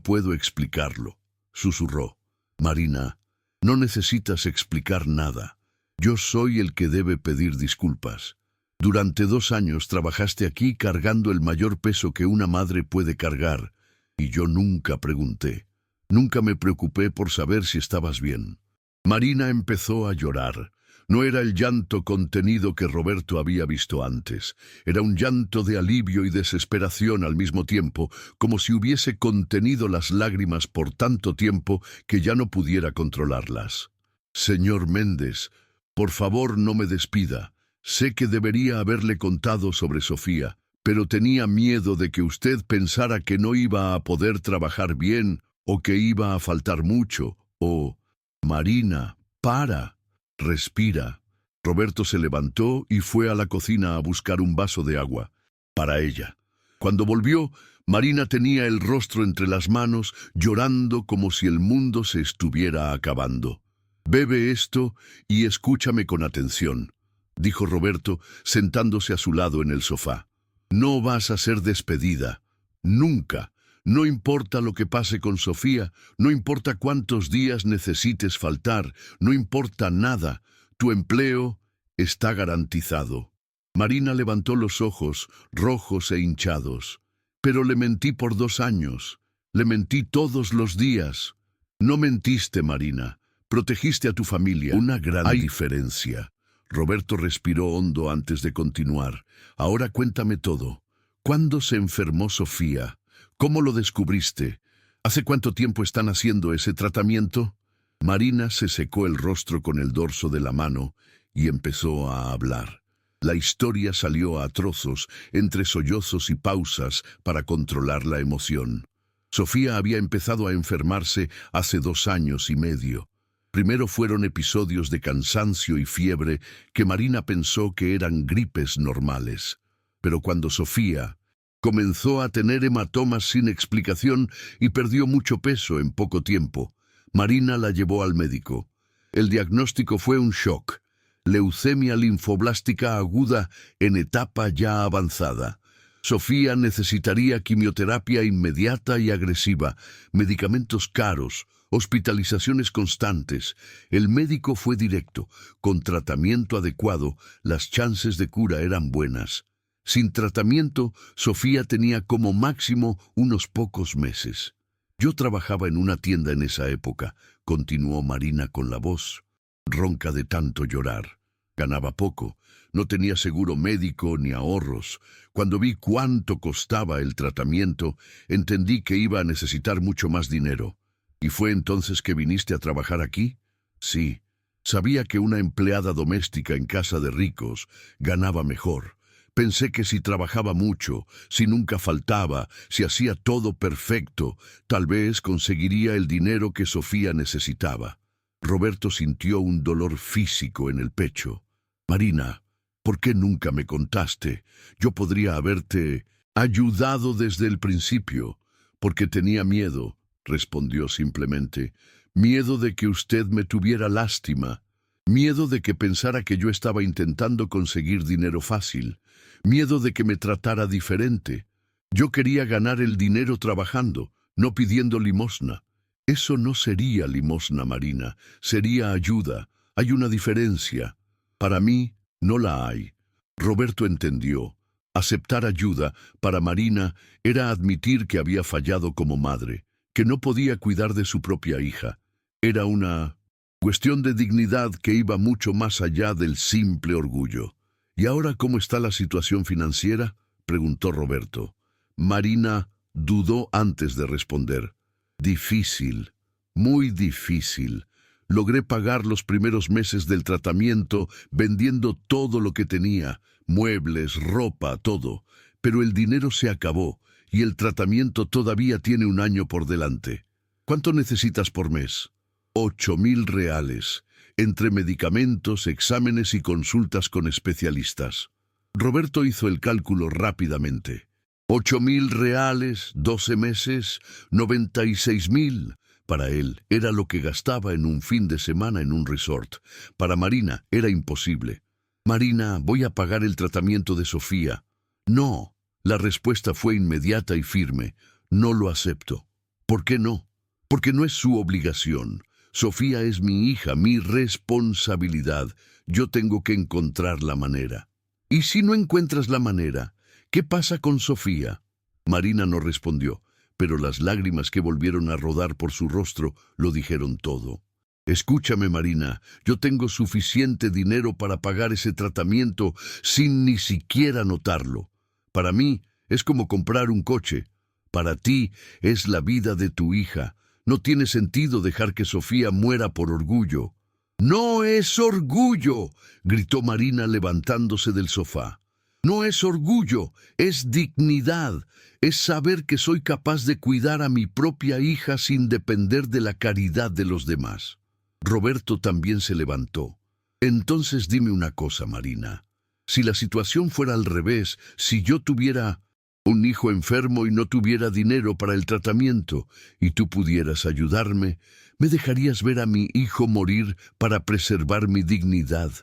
puedo explicarlo», susurró. «Marina, no necesitas explicar nada. Yo soy el que debe pedir disculpas. Durante 2 años trabajaste aquí cargando el mayor peso que una madre puede cargar, y yo nunca pregunté. Nunca me preocupé por saber si estabas bien». Marina empezó a llorar. No era el llanto contenido que Roberto había visto antes. Era un llanto de alivio y desesperación al mismo tiempo, como si hubiese contenido las lágrimas por tanto tiempo que ya no pudiera controlarlas. «Señor Méndez, por favor no me despida. Sé que debería haberle contado sobre Sofía, pero tenía miedo de que usted pensara que no iba a poder trabajar bien o que iba a faltar mucho, o... Marina, para. Respira». Roberto se levantó y fue a la cocina a buscar un vaso de agua para ella. Cuando volvió, Marina tenía el rostro entre las manos, llorando como si el mundo se estuviera acabando. «Bebe esto y escúchame con atención», dijo Roberto, sentándose a su lado en el sofá. «No vas a ser despedida. Nunca. No importa lo que pase con Sofía, no importa cuántos días necesites faltar, no importa nada. Tu empleo está garantizado». Marina levantó los ojos, rojos e hinchados. «Pero le mentí por 2 años. Le mentí todos los días». «No mentiste, Marina. Protegiste a tu familia». «Una gran diferencia». Roberto respiró hondo antes de continuar. «Ahora cuéntame todo. ¿Cuándo se enfermó Sofía? ¿Cómo lo descubriste? ¿Hace cuánto tiempo están haciendo ese tratamiento?» Marina se secó el rostro con el dorso de la mano y empezó a hablar. La historia salió a trozos, entre sollozos y pausas para controlar la emoción. Sofía había empezado a enfermarse hace 2 años y medio. Primero fueron episodios de cansancio y fiebre que Marina pensó que eran gripes normales. Pero cuando Sofía comenzó a tener hematomas sin explicación y perdió mucho peso en poco tiempo, Marina la llevó al médico. El diagnóstico fue un shock: leucemia linfoblástica aguda en etapa ya avanzada. Sofía necesitaría quimioterapia inmediata y agresiva, medicamentos caros, hospitalizaciones constantes. El médico fue directo: con tratamiento adecuado, las chances de cura eran buenas. Sin tratamiento, Sofía tenía como máximo unos pocos meses. «Yo trabajaba en una tienda en esa época», continuó Marina con la voz ronca de tanto llorar. «Ganaba poco, no tenía seguro médico ni ahorros. Cuando vi cuánto costaba el tratamiento, entendí que iba a necesitar mucho más dinero». «¿Y fue entonces que viniste a trabajar aquí?» «Sí. Sabía que una empleada doméstica en casa de ricos ganaba mejor. Pensé que si trabajaba mucho, si nunca faltaba, si hacía todo perfecto, tal vez conseguiría el dinero que Sofía necesitaba». Roberto sintió un dolor físico en el pecho. «Marina, ¿Por qué nunca me contaste? Yo podría haberte ayudado desde el principio, porque tenía miedo, respondió simplemente. Miedo de que usted me tuviera lástima. Miedo de que pensara que yo estaba intentando conseguir dinero fácil. Miedo de que me tratara diferente. Yo quería ganar el dinero trabajando, no pidiendo limosna. Eso no sería limosna, Marina, sería ayuda. Hay una diferencia. Para mí, no la hay. Roberto entendió. Aceptar ayuda, para Marina, era admitir que había fallado como madre, que no podía cuidar de su propia hija. Era una cuestión de dignidad que iba mucho más allá del simple orgullo. ¿Y ahora cómo está la situación financiera?, preguntó Roberto. Marina dudó antes de responder. Difícil, muy difícil. Logré pagar los primeros meses del tratamiento vendiendo todo lo que tenía, muebles, ropa, todo. Pero el dinero se acabó y el tratamiento todavía tiene un año por delante. ¿Cuánto necesitas por mes? 8.000 reales, entre medicamentos, exámenes y consultas con especialistas. Roberto hizo el cálculo rápidamente. 8.000 reales, 12 meses, 96.000. Para él era lo que gastaba en un fin de semana en un resort. Para Marina era imposible. Marina, voy a pagar el tratamiento de Sofía. No. La respuesta fue inmediata y firme. No lo acepto. ¿Por qué no? Porque no es su obligación. Sofía es mi hija, mi responsabilidad. Yo tengo que encontrar la manera. ¿Y si no encuentras la manera? ¿Qué pasa con Sofía? Marina no respondió, pero las lágrimas que volvieron a rodar por su rostro lo dijeron todo. Escúchame, Marina, yo tengo suficiente dinero para pagar ese tratamiento sin ni siquiera notarlo. Para mí es como comprar un coche. Para ti es la vida de tu hija. No tiene sentido dejar que Sofía muera por orgullo. ¡No es orgullo!, gritó Marina levantándose del sofá. No es orgullo, es dignidad, es saber que soy capaz de cuidar a mi propia hija sin depender de la caridad de los demás. Roberto también se levantó. Entonces dime una cosa, Marina. Si la situación fuera al revés, si yo tuviera un hijo enfermo y no tuviera dinero para el tratamiento, y tú pudieras ayudarme, ¿me dejarías ver a mi hijo morir para preservar mi dignidad?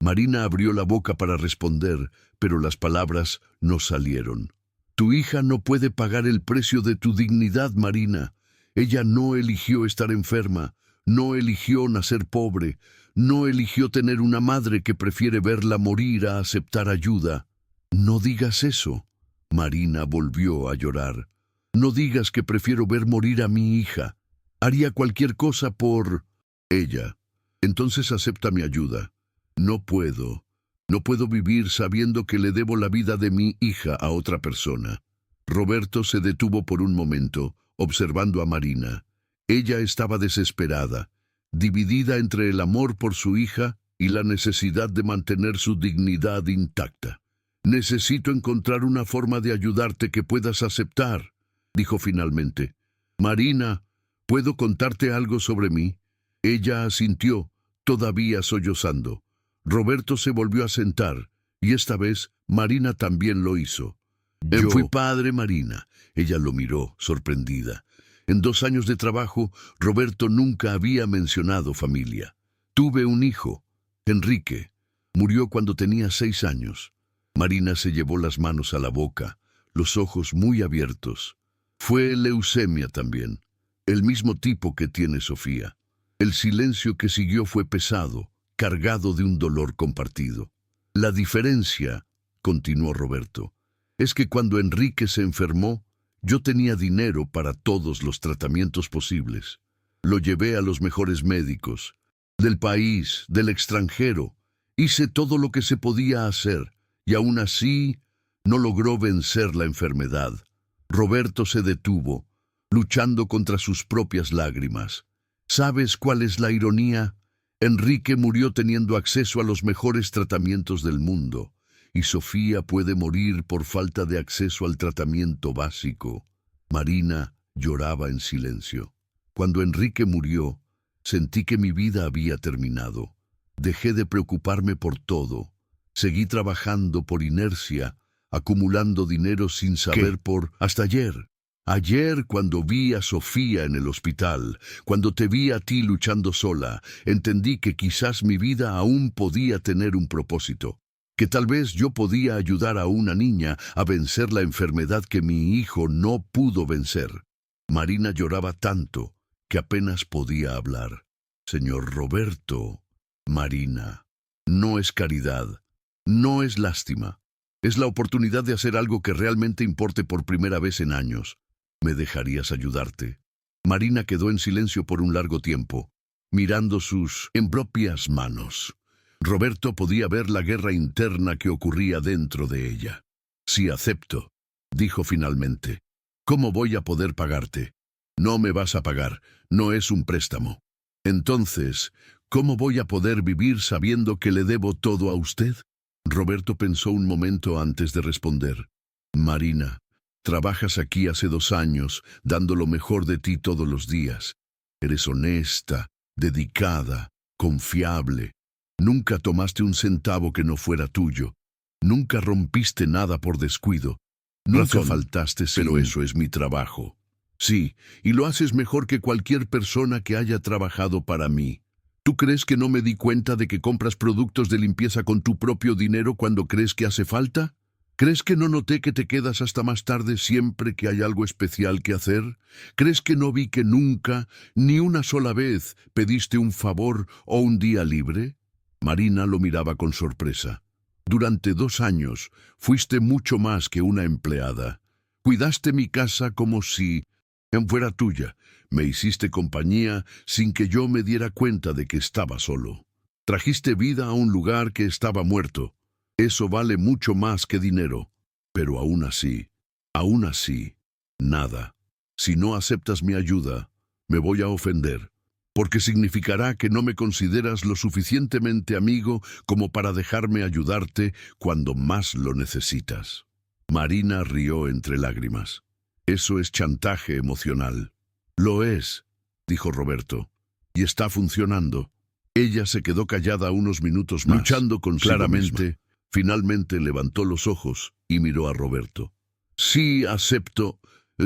Marina abrió la boca para responder, pero las palabras no salieron. Tu hija no puede pagar el precio de tu dignidad, Marina. Ella no eligió estar enferma, no eligió nacer pobre, no eligió tener una madre que prefiere verla morir a aceptar ayuda. No digas eso. Marina volvió a llorar. No digas que prefiero ver morir a mi hija. Haría cualquier cosa por ella. Entonces acepta mi ayuda. No puedo vivir sabiendo que le debo la vida de mi hija a otra persona. Roberto se detuvo por un momento, observando a Marina. Ella estaba desesperada, dividida entre el amor por su hija y la necesidad de mantener su dignidad intacta. Necesito encontrar una forma de ayudarte que puedas aceptar, dijo finalmente. Marina, ¿puedo contarte algo sobre mí? Ella asintió, todavía sollozando. Roberto se volvió a sentar, y esta vez Marina también lo hizo. Yo fui padre, Marina. Ella lo miró, sorprendida. En 2 años de trabajo, Roberto nunca había mencionado familia. Tuve un hijo, Enrique. Murió cuando tenía 6 años. Marina se llevó las manos a la boca, los ojos muy abiertos. Fue leucemia también, el mismo tipo que tiene Sofía. El silencio que siguió fue pesado, cargado de un dolor compartido. La diferencia, continuó Roberto, es que cuando Enrique se enfermó, yo tenía dinero para todos los tratamientos posibles. Lo llevé a los mejores médicos, del país, del extranjero. Hice todo lo que se podía hacer, y aún así no logró vencer la enfermedad. Roberto se detuvo, luchando contra sus propias lágrimas. ¿Sabes cuál es la ironía? Enrique murió teniendo acceso a los mejores tratamientos del mundo, y Sofía puede morir por falta de acceso al tratamiento básico. Marina lloraba en silencio. Cuando Enrique murió, sentí que mi vida había terminado. Dejé de preocuparme por todo. Seguí trabajando por inercia, acumulando dinero sin saber hasta ayer. Ayer, cuando vi a Sofía en el hospital, cuando te vi a ti luchando sola, entendí que quizás mi vida aún podía tener un propósito, que tal vez yo podía ayudar a una niña a vencer la enfermedad que mi hijo no pudo vencer. Marina lloraba tanto que apenas podía hablar. Señor Roberto, Marina, no es caridad, no es lástima. Es la oportunidad de hacer algo que realmente importe por primera vez en años. ¿Me dejarías ayudarte? Marina quedó en silencio por un largo tiempo, mirando sus impropias manos. Roberto podía ver la guerra interna que ocurría dentro de ella. Sí, acepto, dijo finalmente. ¿Cómo voy a poder pagarte? No me vas a pagar, no es un préstamo. Entonces, ¿cómo voy a poder vivir sabiendo que le debo todo a usted? Roberto pensó un momento antes de responder. Marina, trabajas aquí hace 2 años, dando lo mejor de ti todos los días. Eres honesta, dedicada, confiable. Nunca tomaste un centavo que no fuera tuyo. Nunca rompiste nada por descuido. Nunca faltaste, pero eso es mi trabajo. Sí, y lo haces mejor que cualquier persona que haya trabajado para mí. ¿Tú crees que no me di cuenta de que compras productos de limpieza con tu propio dinero cuando crees que hace falta? ¿Crees que no noté que te quedas hasta más tarde siempre que hay algo especial que hacer? ¿Crees que no vi que nunca, ni una sola vez, pediste un favor o un día libre? Marina lo miraba con sorpresa. Durante 2 años fuiste mucho más que una empleada. Cuidaste mi casa como si fuera tuya. Me hiciste compañía sin que yo me diera cuenta de que estaba solo. Trajiste vida a un lugar que estaba muerto. Eso vale mucho más que dinero. Pero aún así, nada. Si no aceptas mi ayuda, me voy a ofender, porque significará que no me consideras lo suficientemente amigo como para dejarme ayudarte cuando más lo necesitas. Marina rió entre lágrimas. Eso es chantaje emocional. Lo es, dijo Roberto, y está funcionando. Ella se quedó callada unos minutos más, luchando claramente. Finalmente levantó los ojos y miró a Roberto. Sí, acepto.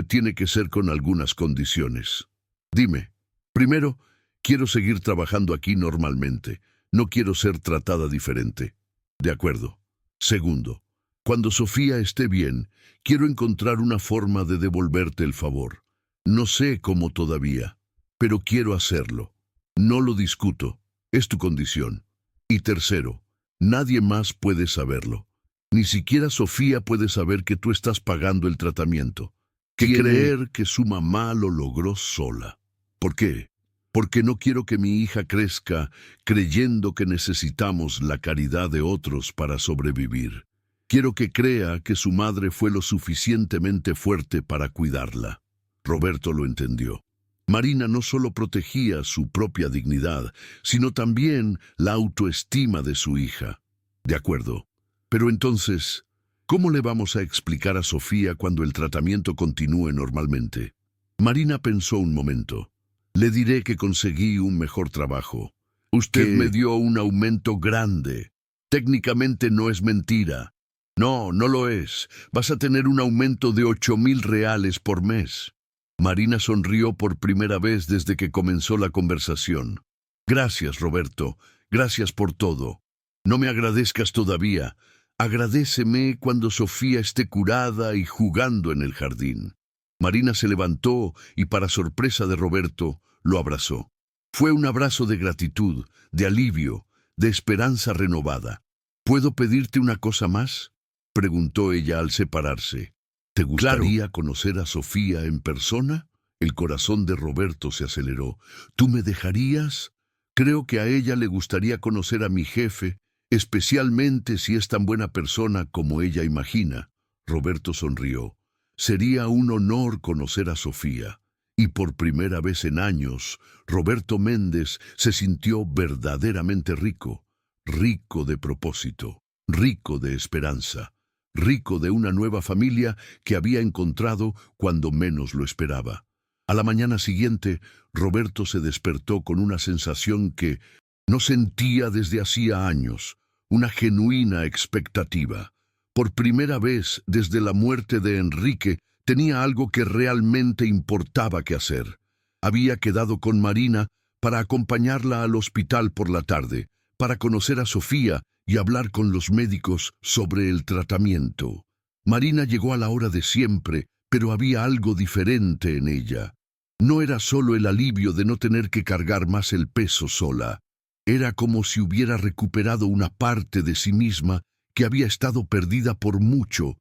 Tiene que ser con algunas condiciones. Dime. Primero, quiero seguir trabajando aquí normalmente. No quiero ser tratada diferente. De acuerdo. Segundo, cuando Sofía esté bien, quiero encontrar una forma de devolverte el favor. No sé cómo todavía, pero quiero hacerlo. No lo discuto. Es tu condición. Y tercero, nadie más puede saberlo. Ni siquiera Sofía puede saber que tú estás pagando el tratamiento. Que creer que su mamá lo logró sola. ¿Por qué? Porque no quiero que mi hija crezca creyendo que necesitamos la caridad de otros para sobrevivir. Quiero que crea que su madre fue lo suficientemente fuerte para cuidarla. Roberto lo entendió. Marina no solo protegía su propia dignidad, sino también la autoestima de su hija. De acuerdo. Pero entonces, ¿cómo le vamos a explicar a Sofía cuando el tratamiento continúe normalmente? Marina pensó un momento. Le diré que conseguí un mejor trabajo. Usted me dio un aumento grande. Técnicamente no es mentira. No, no lo es. Vas a tener un aumento de 8,000 reales por mes. Marina sonrió por primera vez desde que comenzó la conversación. Gracias, Roberto. Gracias por todo. No me agradezcas todavía. Agradéceme cuando Sofía esté curada y jugando en el jardín. Marina se levantó y, para sorpresa de Roberto, lo abrazó. Fue un abrazo de gratitud, de alivio, de esperanza renovada. ¿Puedo pedirte una cosa más?, preguntó ella al separarse. ¿Te gustaría conocer a Sofía en persona? El corazón de Roberto se aceleró. ¿Tú me dejarías? Creo que a ella le gustaría conocer a mi jefe, especialmente si es tan buena persona como ella imagina. Roberto sonrió. Sería un honor conocer a Sofía. Y por primera vez en años, Roberto Méndez se sintió verdaderamente rico. Rico de propósito, rico de esperanza, rico de una nueva familia que había encontrado cuando menos lo esperaba. A la mañana siguiente, Roberto se despertó con una sensación que no sentía desde hacía años. una genuina expectativa. Por primera vez desde la muerte de Enrique, tenía algo que realmente importaba que hacer. Había quedado con Marina para acompañarla al hospital por la tarde, para conocer a Sofía y hablar con los médicos sobre el tratamiento. Marina llegó a la hora de siempre, pero había algo diferente en ella. No era solo el alivio de no tener que cargar más el peso sola. Era como si hubiera recuperado una parte de sí misma que había estado perdida por mucho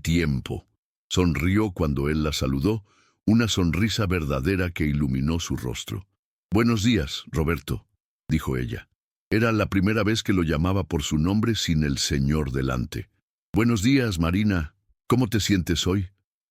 tiempo. Sonrió cuando él la saludó, una sonrisa verdadera que iluminó su rostro. «Buenos días, Roberto», dijo ella. Era la primera vez que lo llamaba por su nombre sin el señor delante. «Buenos días, Marina. ¿Cómo te sientes hoy?»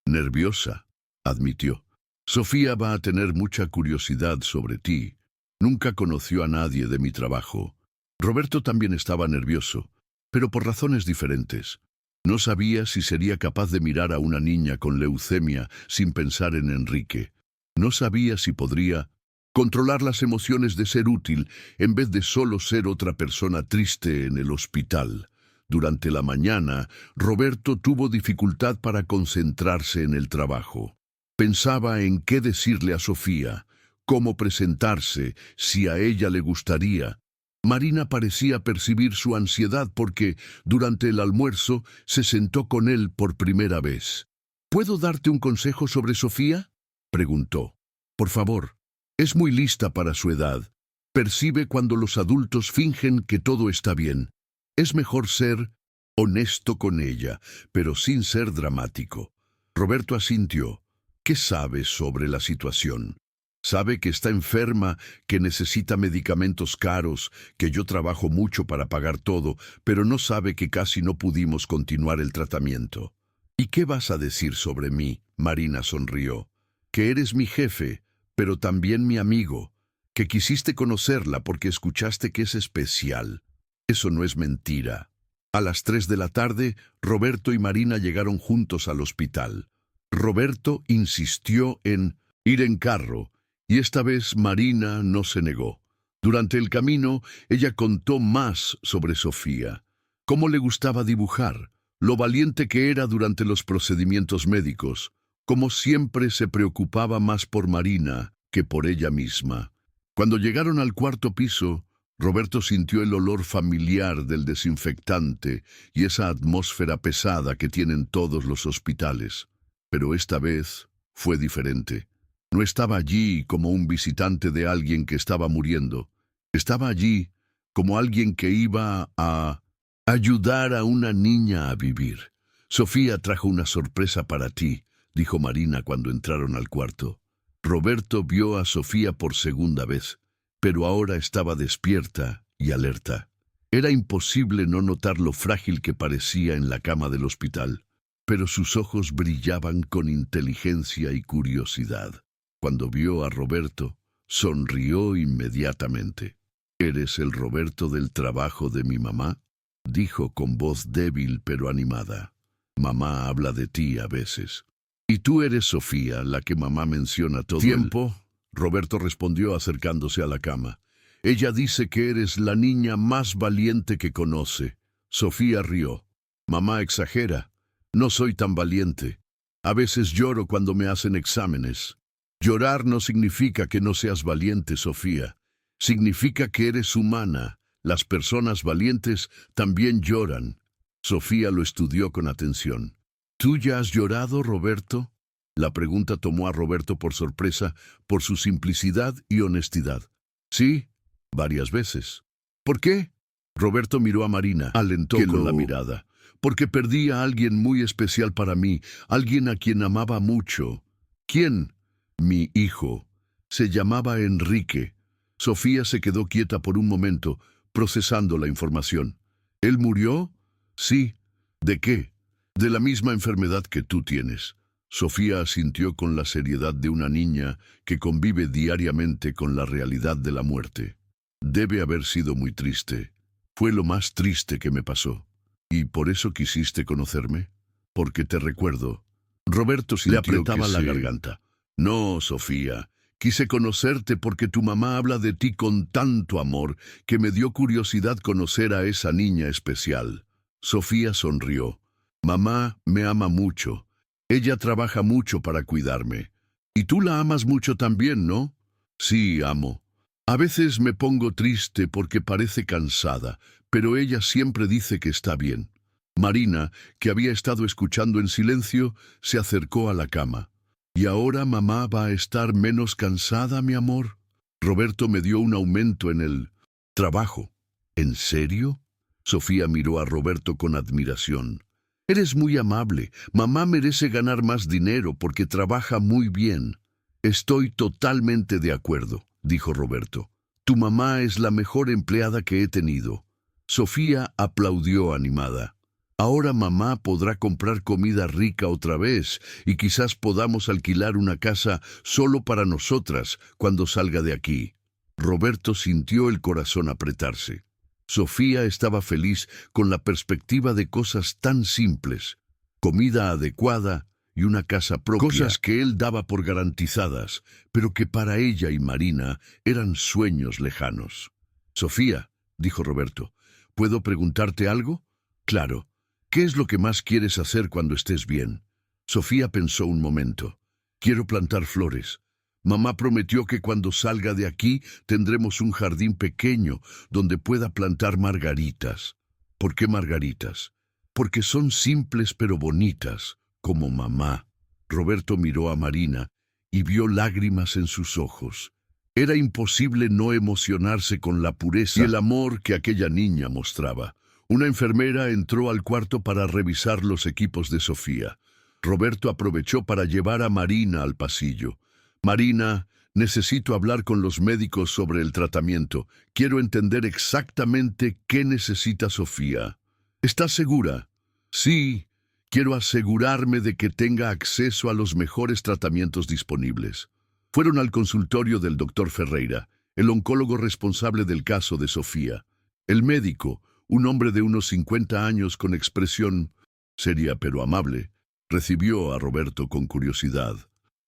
«Nerviosa», admitió. «Sofía va a tener mucha curiosidad sobre ti. Nunca conoció a nadie de mi trabajo». Roberto también estaba nervioso, pero por razones diferentes. No sabía si sería capaz de mirar a una niña con leucemia sin pensar en Enrique. No sabía si podría controlar las emociones de ser útil en vez de solo ser otra persona triste en el hospital. Durante la mañana, Roberto tuvo dificultad para concentrarse en el trabajo. Pensaba en qué decirle a Sofía, cómo presentarse, si a ella le gustaría. Marina parecía percibir su ansiedad porque, durante el almuerzo, se sentó con él por primera vez. «¿Puedo darte un consejo sobre Sofía?», preguntó. «Por favor. Es muy lista para su edad. Percibe cuando los adultos fingen que todo está bien. Es mejor ser honesto con ella, pero sin ser dramático». Roberto asintió. «¿Qué sabes sobre la situación?» «Sabe que está enferma, que necesita medicamentos caros, que yo trabajo mucho para pagar todo, pero no sabe que casi no pudimos continuar el tratamiento». «¿Y qué vas a decir sobre mí?», Marina sonrió. «Que eres mi jefe, pero también mi amigo, que quisiste conocerla porque escuchaste que es especial. Eso no es mentira». A las 3 de la tarde, Roberto y Marina llegaron juntos al hospital. Roberto insistió en ir en carro, y esta vez Marina no se negó. Durante el camino, ella contó más sobre Sofía, cómo le gustaba dibujar, lo valiente que era durante los procedimientos médicos, cómo siempre se preocupaba más por Marina que por ella misma. Cuando llegaron al cuarto piso, Roberto sintió el olor familiar del desinfectante y esa atmósfera pesada que tienen todos los hospitales. Pero esta vez fue diferente. No estaba allí como un visitante de alguien que estaba muriendo. Estaba allí como alguien que iba a ayudar a una niña a vivir. «Sofía trajo una sorpresa para ti», dijo Marina cuando entraron al cuarto. Roberto vio a Sofía por segunda vez, pero ahora estaba despierta y alerta. Era imposible no notar lo frágil que parecía en la cama del hospital, pero sus ojos brillaban con inteligencia y curiosidad. Cuando vio a Roberto, sonrió inmediatamente. «¿Eres el Roberto del trabajo de mi mamá?», dijo con voz débil pero animada. «Mamá habla de ti a veces. Y tú eres Sofía, la que mamá menciona todo ¿Tiempo?», Roberto respondió acercándose a la cama. «Ella dice que eres la niña más valiente que conoce». Sofía rió. «Mamá exagera. No soy tan valiente. A veces lloro cuando me hacen exámenes». «Llorar no significa que no seas valiente, Sofía. Significa que eres humana. Las personas valientes también lloran». Sofía lo estudió con atención. «¿Tú ya has llorado, Roberto?». La pregunta tomó a Roberto por sorpresa por su simplicidad y honestidad. «Sí, varias veces». «¿Por qué?». Roberto miró a Marina, alentó con la mirada. «Porque perdí a alguien muy especial para mí, alguien a quien amaba mucho». «¿Quién?». «Mi hijo. Se llamaba Enrique». Sofía se quedó quieta por un momento, procesando la información. «¿Él murió?». «Sí». «¿De qué?». «De la misma enfermedad que tú tienes». Sofía asintió con la seriedad de una niña que convive diariamente con la realidad de la muerte. «Debe haber sido muy triste. Fue lo más triste que me pasó». «¿Y por eso quisiste conocerme?». «Porque te recuerdo». Roberto le apretaba la garganta. «No, Sofía, Quise conocerte porque tu mamá habla de ti con tanto amor que me dio curiosidad conocer a esa niña especial. Sofía sonrió. Mamá me ama mucho. Ella trabaja mucho para cuidarme. Y tú la amas mucho también, ¿no? Sí, amo. A veces me pongo triste porque parece cansada, pero ella siempre dice que está bien. Marina, que había estado escuchando en silencio, se acercó a la cama. ¿Y ahora mamá va a estar menos cansada, mi amor? Roberto me dio un aumento en el trabajo. ¿En serio? Sofía miró a Roberto con admiración. Eres muy amable. Mamá merece ganar más dinero porque trabaja muy bien. Estoy totalmente de acuerdo, dijo Roberto. Tu mamá es la mejor empleada que he tenido. Sofía aplaudió animada. Ahora mamá podrá comprar comida rica otra vez y quizás podamos alquilar una casa solo para nosotras cuando salga de aquí. Roberto sintió el corazón apretarse. Sofía estaba feliz con la perspectiva de cosas tan simples, comida adecuada y una casa propia, cosas que él daba por garantizadas, pero que para ella y Marina eran sueños lejanos. Sofía, dijo Roberto, ¿puedo preguntarte algo? Claro. ¿Qué es lo que más quieres hacer cuando estés bien? Sofía pensó un momento. Quiero plantar flores. Mamá prometió que cuando salga de aquí tendremos un jardín pequeño donde pueda plantar margaritas. ¿Por qué margaritas? Porque son simples pero bonitas, como mamá. Roberto miró a Marina y vio lágrimas en sus ojos. Era imposible no emocionarse con la pureza y el amor que aquella niña mostraba. Una enfermera entró al cuarto para revisar los equipos de Sofía. Roberto aprovechó para llevar a Marina al pasillo. Marina, necesito hablar con los médicos sobre el tratamiento. Quiero entender exactamente qué necesita Sofía. ¿Estás segura? Sí, quiero asegurarme de que tenga acceso a los mejores tratamientos disponibles. Fueron al consultorio del doctor Ferreira, el oncólogo responsable del caso de Sofía. El médico, un hombre de unos 50 años con expresión seria pero amable, recibió a Roberto con curiosidad.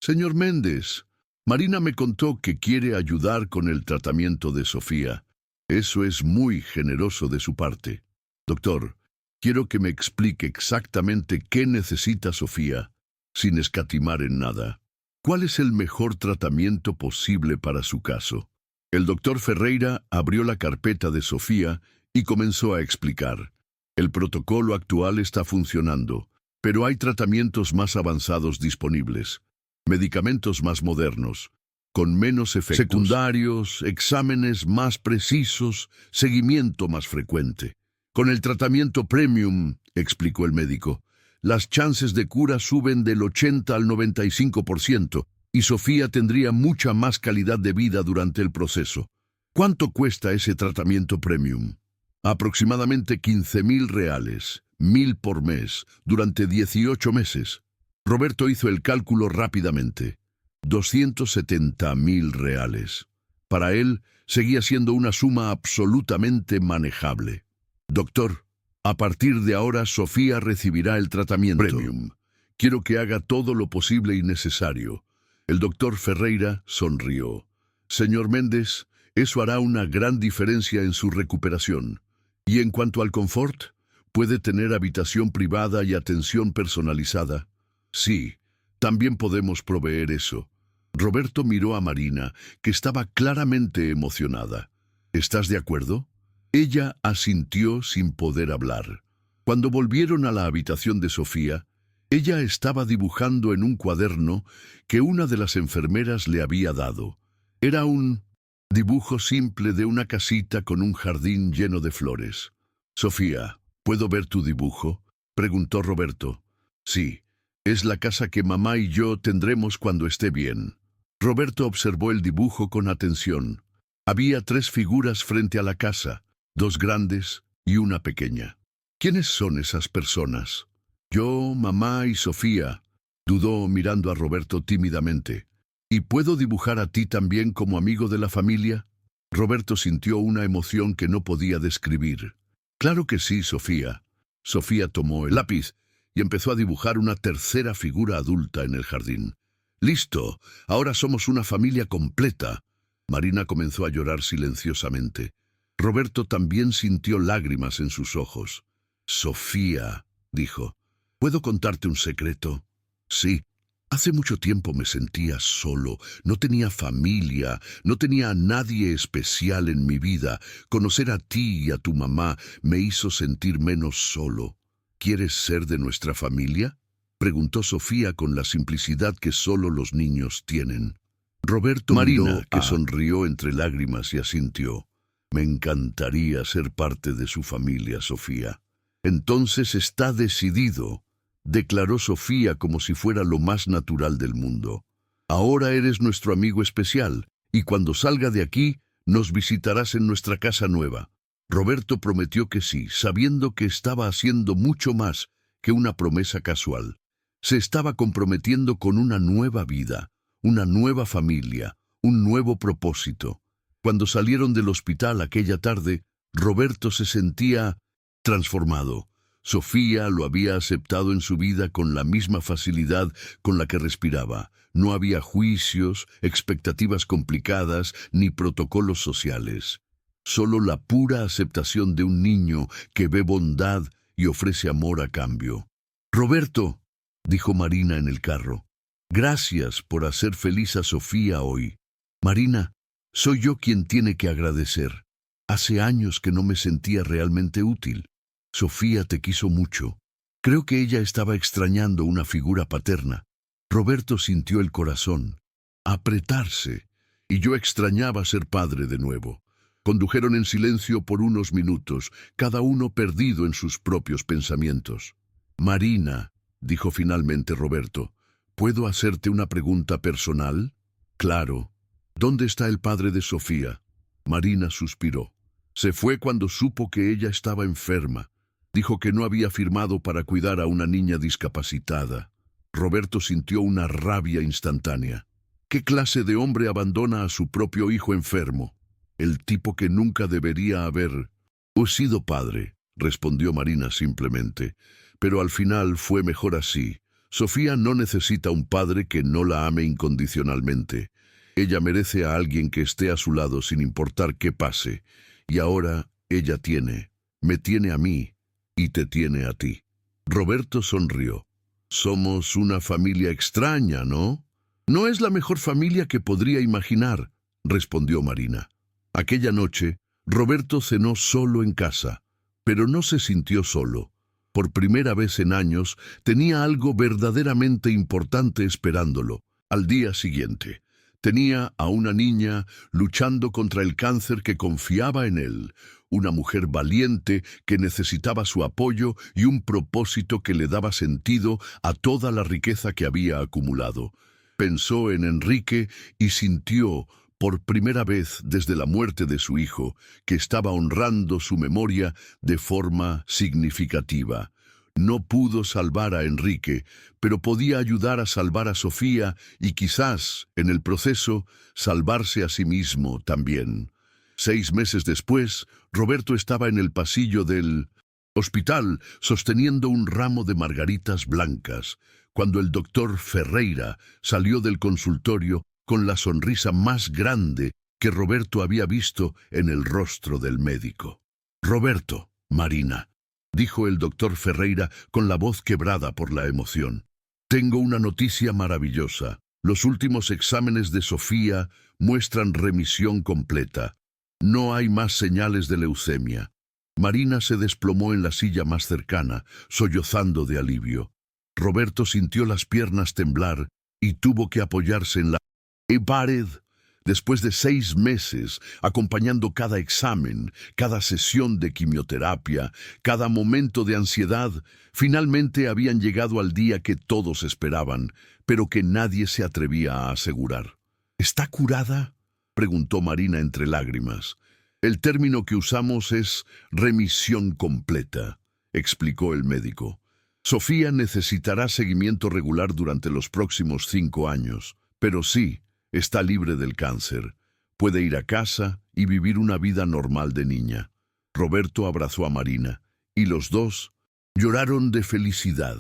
Señor Méndez, Marina me contó que quiere ayudar con el tratamiento de Sofía. Eso es muy generoso de su parte. Doctor, quiero que me explique exactamente qué necesita Sofía, sin escatimar en nada. ¿Cuál es el mejor tratamiento posible para su caso? El doctor Ferreira abrió la carpeta de Sofía y comenzó a explicar. El protocolo actual está funcionando, pero hay tratamientos más avanzados disponibles, medicamentos más modernos, con menos efectos secundarios, exámenes más precisos, seguimiento más frecuente. Con el tratamiento premium, explicó el médico, las chances de cura suben del 80 al 95% y Sofía tendría mucha más calidad de vida durante el proceso. ¿Cuánto cuesta ese tratamiento premium? Aproximadamente 15.000 reales, 1.000 por mes, durante 18 meses. Roberto hizo el cálculo rápidamente. 270.000 reales. Para él, seguía siendo una suma absolutamente manejable. Doctor, a partir de ahora Sofía recibirá el tratamiento premium. Quiero que haga todo lo posible y necesario. El doctor Ferreira sonrió. Señor Méndez, eso hará una gran diferencia en su recuperación. Y en cuanto al confort, ¿puede tener habitación privada y atención personalizada? Sí, también podemos proveer eso. Roberto miró a Marina, que estaba claramente emocionada. ¿Estás de acuerdo? Ella asintió sin poder hablar. Cuando volvieron a la habitación de Sofía, ella estaba dibujando en un cuaderno que una de las enfermeras le había dado. Era un dibujo simple de una casita con un jardín lleno de flores. Sofía, ¿puedo ver tu dibujo?, preguntó Roberto. Sí, es la casa que mamá y yo tendremos cuando esté bien. Roberto observó el dibujo con atención. Había 3 figuras frente a la casa, 2 grandes y una pequeña. ¿Quiénes son esas personas? Yo, mamá y Sofía, dudó mirando a Roberto tímidamente. ¿Y puedo dibujar a ti también como amigo de la familia? Roberto sintió una emoción que no podía describir. Claro que sí, Sofía. Sofía tomó el lápiz y empezó a dibujar una tercera figura adulta en el jardín. Listo, ahora somos una familia completa. Marina comenzó a llorar silenciosamente. Roberto también sintió lágrimas en sus ojos. Sofía, dijo, ¿puedo contarte un secreto? Sí. Hace mucho tiempo me sentía solo, no tenía familia, no tenía a nadie especial en mi vida. Conocer a ti y a tu mamá me hizo sentir menos solo. ¿Quieres ser de nuestra familia?, preguntó Sofía con la simplicidad que solo los niños tienen. Roberto Marina, que sonrió entre lágrimas y asintió. Me encantaría ser parte de su familia, Sofía. Entonces está decidido, declaró Sofía como si fuera lo más natural del mundo. Ahora eres nuestro amigo especial, y cuando salga de aquí, nos visitarás en nuestra casa nueva. Roberto prometió que sí, sabiendo que estaba haciendo mucho más que una promesa casual. Se estaba comprometiendo con una nueva vida, una nueva familia, un nuevo propósito. Cuando salieron del hospital aquella tarde, Roberto se sentía transformado. Sofía lo había aceptado en su vida con la misma facilidad con la que respiraba. No había juicios, expectativas complicadas, ni protocolos sociales. Solo la pura aceptación de un niño que ve bondad y ofrece amor a cambio. Roberto, dijo Marina en el carro, gracias por hacer feliz a Sofía hoy. Marina, soy yo quien tiene que agradecer. Hace años que no me sentía realmente útil. Sofía te quiso mucho. Creo que ella estaba extrañando una figura paterna. Roberto sintió el corazón apretarse, y yo extrañaba ser padre de nuevo. Condujeron en silencio por unos minutos, cada uno perdido en sus propios pensamientos. Marina, dijo finalmente Roberto, ¿puedo hacerte una pregunta personal? Claro. ¿Dónde está el padre de Sofía? Marina suspiró. Se fue cuando supo que ella estaba enferma. Dijo que no había firmado para cuidar a una niña discapacitada. Roberto sintió una rabia instantánea. ¿Qué clase de hombre abandona a su propio hijo enfermo? El tipo que nunca debería haber sido padre, respondió Marina simplemente. Pero al final fue mejor así. Sofía no necesita un padre que no la ame incondicionalmente. Ella merece a alguien que esté a su lado sin importar qué pase. Y ahora ella me tiene a mí y te tiene a ti. Roberto sonrió. Somos una familia extraña, ¿no? No es la mejor familia que podría imaginar, respondió Marina. Aquella noche, Roberto cenó solo en casa, pero no se sintió solo. Por primera vez en años, tenía algo verdaderamente importante esperándolo. Al día siguiente, tenía a una niña luchando contra el cáncer que confiaba en él, una mujer valiente que necesitaba su apoyo y un propósito que le daba sentido a toda la riqueza que había acumulado. Pensó en Enrique y sintió, por primera vez desde la muerte de su hijo, que estaba honrando su memoria de forma significativa. No pudo salvar a Enrique, pero podía ayudar a salvar a Sofía y quizás, en el proceso, salvarse a sí mismo también. 6 meses después, Roberto estaba en el pasillo del hospital sosteniendo un ramo de margaritas blancas, cuando el doctor Ferreira salió del consultorio con la sonrisa más grande que Roberto había visto en el rostro del médico. Roberto, Marina, dijo el doctor Ferreira con la voz quebrada por la emoción. Tengo una noticia maravillosa. Los últimos exámenes de Sofía muestran remisión completa. No hay más señales de leucemia. Marina se desplomó en la silla más cercana, sollozando de alivio. Roberto sintió las piernas temblar y tuvo que apoyarse en la pared. Después de 6 meses, acompañando cada examen, cada sesión de quimioterapia, cada momento de ansiedad, finalmente habían llegado al día que todos esperaban, pero que nadie se atrevía a asegurar. ¿Está curada?, preguntó Marina entre lágrimas. El término que usamos es remisión completa, explicó el médico. Sofía necesitará seguimiento regular durante los próximos 5 años, pero sí, está libre del cáncer. Puede ir a casa y vivir una vida normal de niña. Roberto abrazó a Marina, y los dos lloraron de felicidad.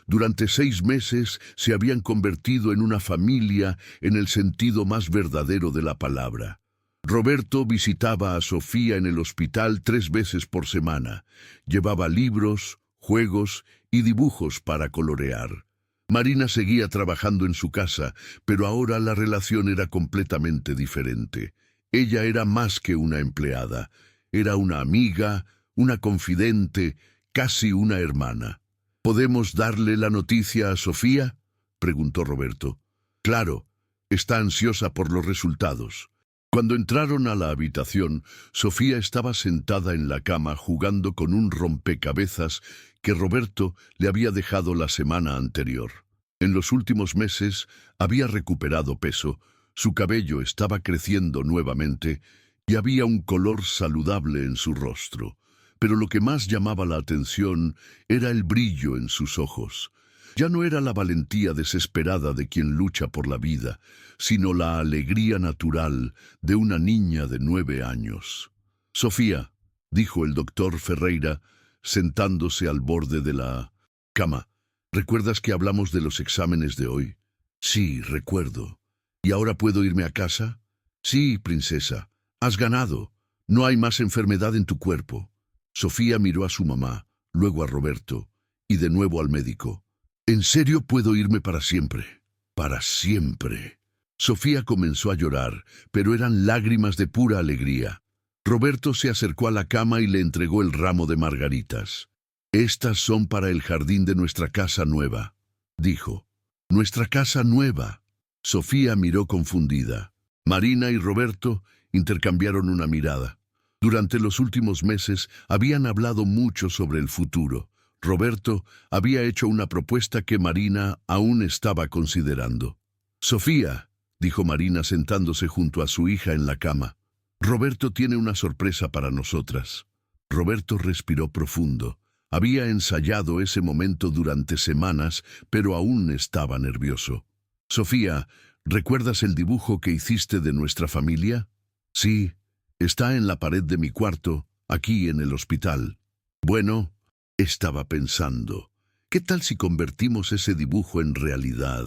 Durante 6 meses se habían convertido en una familia en el sentido más verdadero de la palabra. Roberto visitaba a Sofía en el hospital 3 veces por semana. Llevaba libros, juegos y dibujos para colorear. Marina seguía trabajando en su casa, pero ahora la relación era completamente diferente. Ella era más que una empleada. Era una amiga, una confidente, casi una hermana. ¿Podemos darle la noticia a Sofía?, preguntó Roberto. Claro, está ansiosa por los resultados. Cuando entraron a la habitación, Sofía estaba sentada en la cama jugando con un rompecabezas que Roberto le había dejado la semana anterior. En los últimos meses había recuperado peso, su cabello estaba creciendo nuevamente y había un color saludable en su rostro. Pero lo que más llamaba la atención era el brillo en sus ojos. Ya no era la valentía desesperada de quien lucha por la vida, sino la alegría natural de una niña de 9 años. Sofía, dijo el doctor Ferreira, sentándose al borde de la cama, ¿recuerdas que hablamos de los exámenes de hoy? Sí, recuerdo. ¿Y ahora puedo irme a casa? Sí, princesa, has ganado. No hay más enfermedad en tu cuerpo. Sofía miró a su mamá, luego a Roberto, y de nuevo al médico. ¿En serio puedo irme para siempre? Para siempre. Sofía comenzó a llorar, pero eran lágrimas de pura alegría. Roberto se acercó a la cama y le entregó el ramo de margaritas. Estas son para el jardín de nuestra casa nueva, dijo. ¿Nuestra casa nueva? Sofía miró confundida. Marina y Roberto intercambiaron una mirada. Durante los últimos meses habían hablado mucho sobre el futuro. Roberto había hecho una propuesta que Marina aún estaba considerando. Sofía, dijo Marina sentándose junto a su hija en la cama, Roberto tiene una sorpresa para nosotras. Roberto respiró profundo. Había ensayado ese momento durante semanas, pero aún estaba nervioso. Sofía, ¿recuerdas el dibujo que hiciste de nuestra familia? Sí. Está en la pared de mi cuarto, aquí en el hospital. Bueno, estaba pensando, ¿qué tal si convertimos ese dibujo en realidad?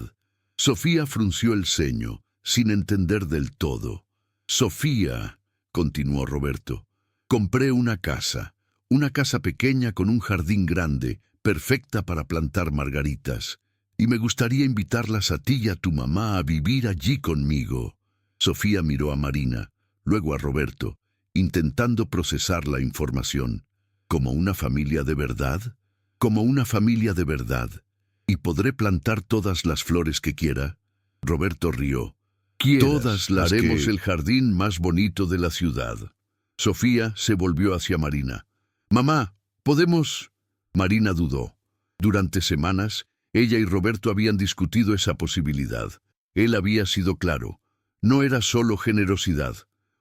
Sofía frunció el ceño, sin entender del todo. Sofía, continuó Roberto, compré una casa pequeña con un jardín grande, perfecta para plantar margaritas, y me gustaría invitarlas a ti y a tu mamá a vivir allí conmigo. Sofía miró a Marina, luego a Roberto, intentando procesar la información. ¿Como una familia de verdad? Como una familia de verdad. ¿Y podré plantar todas las flores que quiera? Roberto rió. Todas las haremos el jardín más bonito de la ciudad. Sofía se volvió hacia Marina. Mamá, ¿podemos? Marina dudó. Durante semanas, ella y Roberto habían discutido esa posibilidad. Él había sido claro. No era solo generosidad.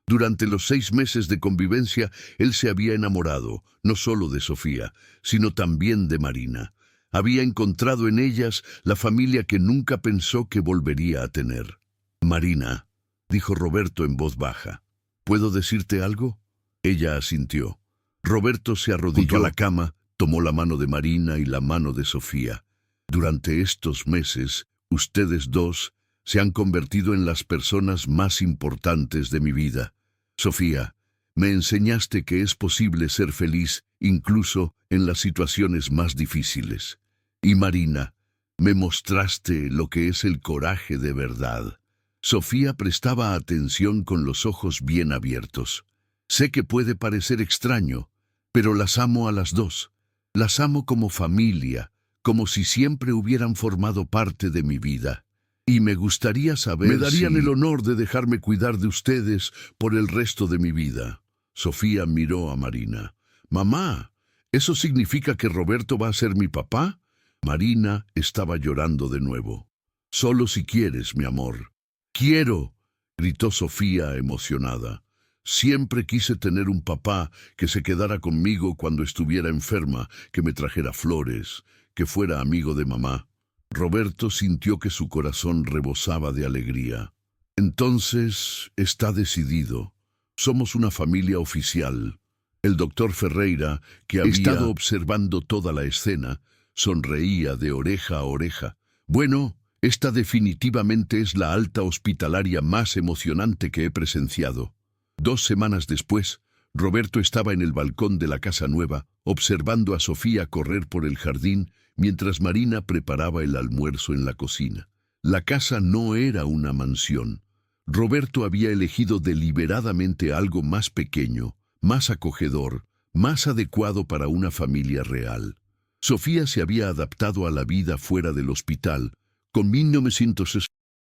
Durante los 6 meses de convivencia, él se había enamorado, no solo de Sofía, sino también de Marina. Había encontrado en ellas la familia que nunca pensó que volvería a tener. Marina, dijo Roberto en voz baja, ¿puedo decirte algo? Ella asintió. Roberto se arrodilló a la cama, tomó la mano de Marina y la mano de Sofía. Durante estos meses, ustedes dos se han convertido en las personas más importantes de mi vida. Sofía, me enseñaste que es posible ser feliz incluso en las situaciones más difíciles. Y Marina, me mostraste lo que es el coraje de verdad. Sofía prestaba atención con los ojos bien abiertos. Sé que puede parecer extraño, pero las amo a las dos. Las amo como familia, como si siempre hubieran formado parte de mi vida. Y me gustaría saber me darían el honor de dejarme cuidar de ustedes por el resto de mi vida. Sofía miró a Marina. Mamá, ¿eso significa que Roberto va a ser mi papá? Marina estaba llorando de nuevo. Solo si quieres, mi amor. Quiero, gritó Sofía emocionada. Siempre quise tener un papá que se quedara conmigo cuando estuviera enferma, que me trajera flores, que fuera amigo de mamá. Roberto sintió que su corazón rebosaba de alegría. Entonces, está decidido. Somos una familia oficial. El doctor Ferreira, que había estado observando toda la escena, Sonreía de oreja a oreja. Bueno, esta definitivamente es la alta hospitalaria más emocionante que he presenciado. 2 semanas después, Roberto estaba en el balcón de la casa nueva, observando a Sofía correr por el jardín mientras Marina preparaba el almuerzo en la cocina. La casa no era una mansión. Roberto había elegido deliberadamente algo más pequeño, más acogedor, más adecuado para una familia real. Sofía se había adaptado a la vida fuera del hospital, con 1960.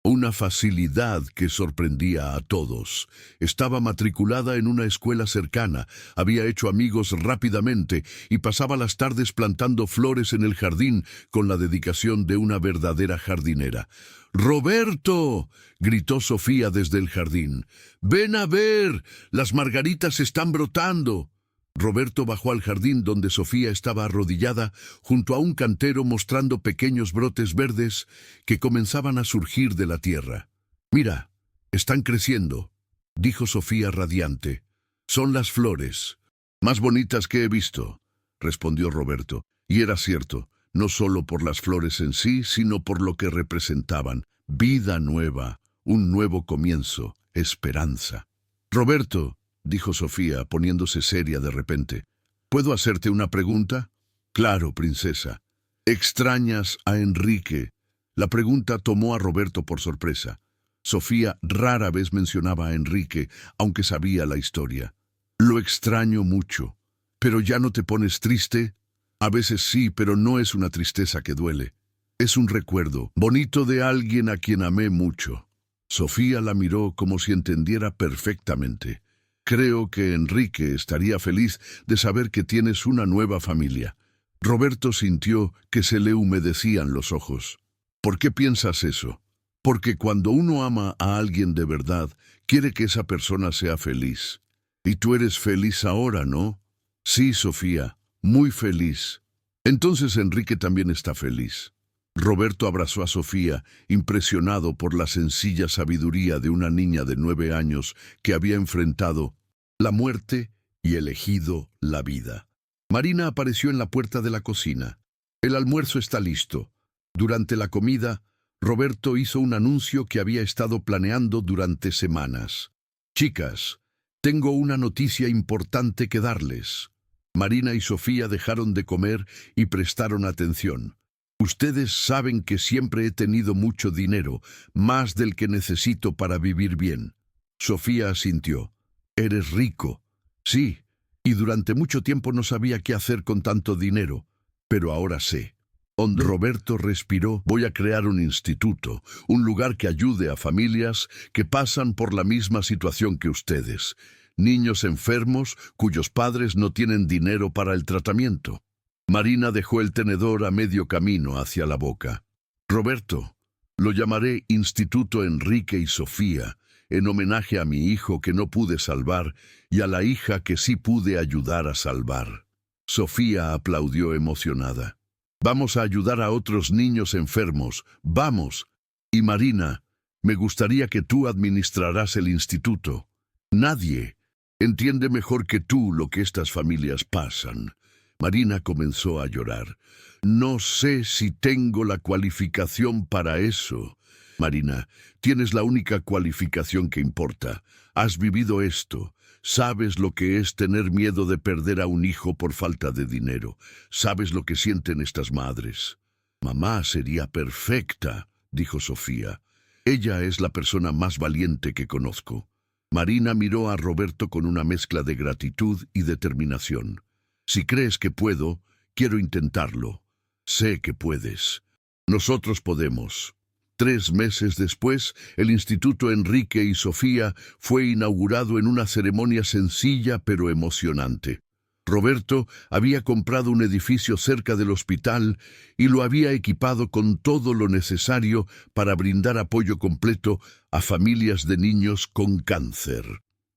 Una facilidad que sorprendía a todos. Estaba matriculada en una escuela cercana, había hecho amigos rápidamente y pasaba las tardes plantando flores en el jardín con la dedicación de una verdadera jardinera. ¡Roberto!, gritó Sofía desde el jardín. ¡Ven a ver! ¡Las margaritas están brotando! Roberto bajó al jardín donde Sofía estaba arrodillada junto a un cantero mostrando pequeños brotes verdes que comenzaban a surgir de la tierra. «Mira, están creciendo», dijo Sofía radiante. «Son las flores, más bonitas que he visto», respondió Roberto. Y era cierto, no solo por las flores en sí, sino por lo que representaban: vida nueva, un nuevo comienzo, esperanza. «Roberto», dijo Sofía, poniéndose seria de repente, ¿puedo hacerte una pregunta? Claro, princesa. ¿Extrañas a Enrique? La pregunta tomó a Roberto por sorpresa. Sofía rara vez mencionaba a Enrique, aunque sabía la historia. Lo extraño mucho. ¿Pero ya no te pones triste? A veces sí, pero no es una tristeza que duele. Es un recuerdo bonito de alguien a quien amé mucho. Sofía la miró como si entendiera perfectamente. Creo que Enrique estaría feliz de saber que tienes una nueva familia. Roberto sintió que se le humedecían los ojos. ¿Por qué piensas eso? Porque cuando uno ama a alguien de verdad, quiere que esa persona sea feliz. Y tú eres feliz ahora, ¿no? Sí, Sofía, muy feliz. Entonces Enrique también está feliz. Roberto abrazó a Sofía, impresionado por la sencilla sabiduría de una niña de 9 años que había enfrentado la muerte y elegido la vida. Marina apareció en la puerta de la cocina. El almuerzo está listo. Durante la comida, Roberto hizo un anuncio que había estado planeando durante semanas. Chicas, tengo una noticia importante que darles. Marina y Sofía dejaron de comer y prestaron atención. Ustedes saben que siempre he tenido mucho dinero, más del que necesito para vivir bien. Sofía asintió. Eres rico. Sí, y durante mucho tiempo no sabía qué hacer con tanto dinero, pero ahora sé. Roberto respiró. Voy a crear un instituto, un lugar que ayude a familias que pasan por la misma situación que ustedes. Niños enfermos cuyos padres no tienen dinero para el tratamiento. Marina dejó el tenedor a medio camino hacia la boca. Roberto, lo llamaré Instituto Enrique y Sofía, en homenaje a mi hijo que no pude salvar y a la hija que sí pude ayudar a salvar. Sofía aplaudió emocionada. Vamos a ayudar a otros niños enfermos, vamos. Y Marina, me gustaría que tú administraras el instituto. Nadie entiende mejor que tú lo que estas familias pasan. Marina comenzó a llorar. No sé si tengo la cualificación para eso. Marina, tienes la única cualificación que importa. Has vivido esto. Sabes lo que es tener miedo de perder a un hijo por falta de dinero. Sabes lo que sienten estas madres. Mamá sería perfecta, dijo Sofía. Ella es la persona más valiente que conozco. Marina miró a Roberto con una mezcla de gratitud y determinación. Si crees que puedo, quiero intentarlo. Sé que puedes. Nosotros podemos. 3 meses después, el Instituto Enrique y Sofía fue inaugurado en una ceremonia sencilla pero emocionante. Roberto había comprado un edificio cerca del hospital y lo había equipado con todo lo necesario para brindar apoyo completo a familias de niños con cáncer.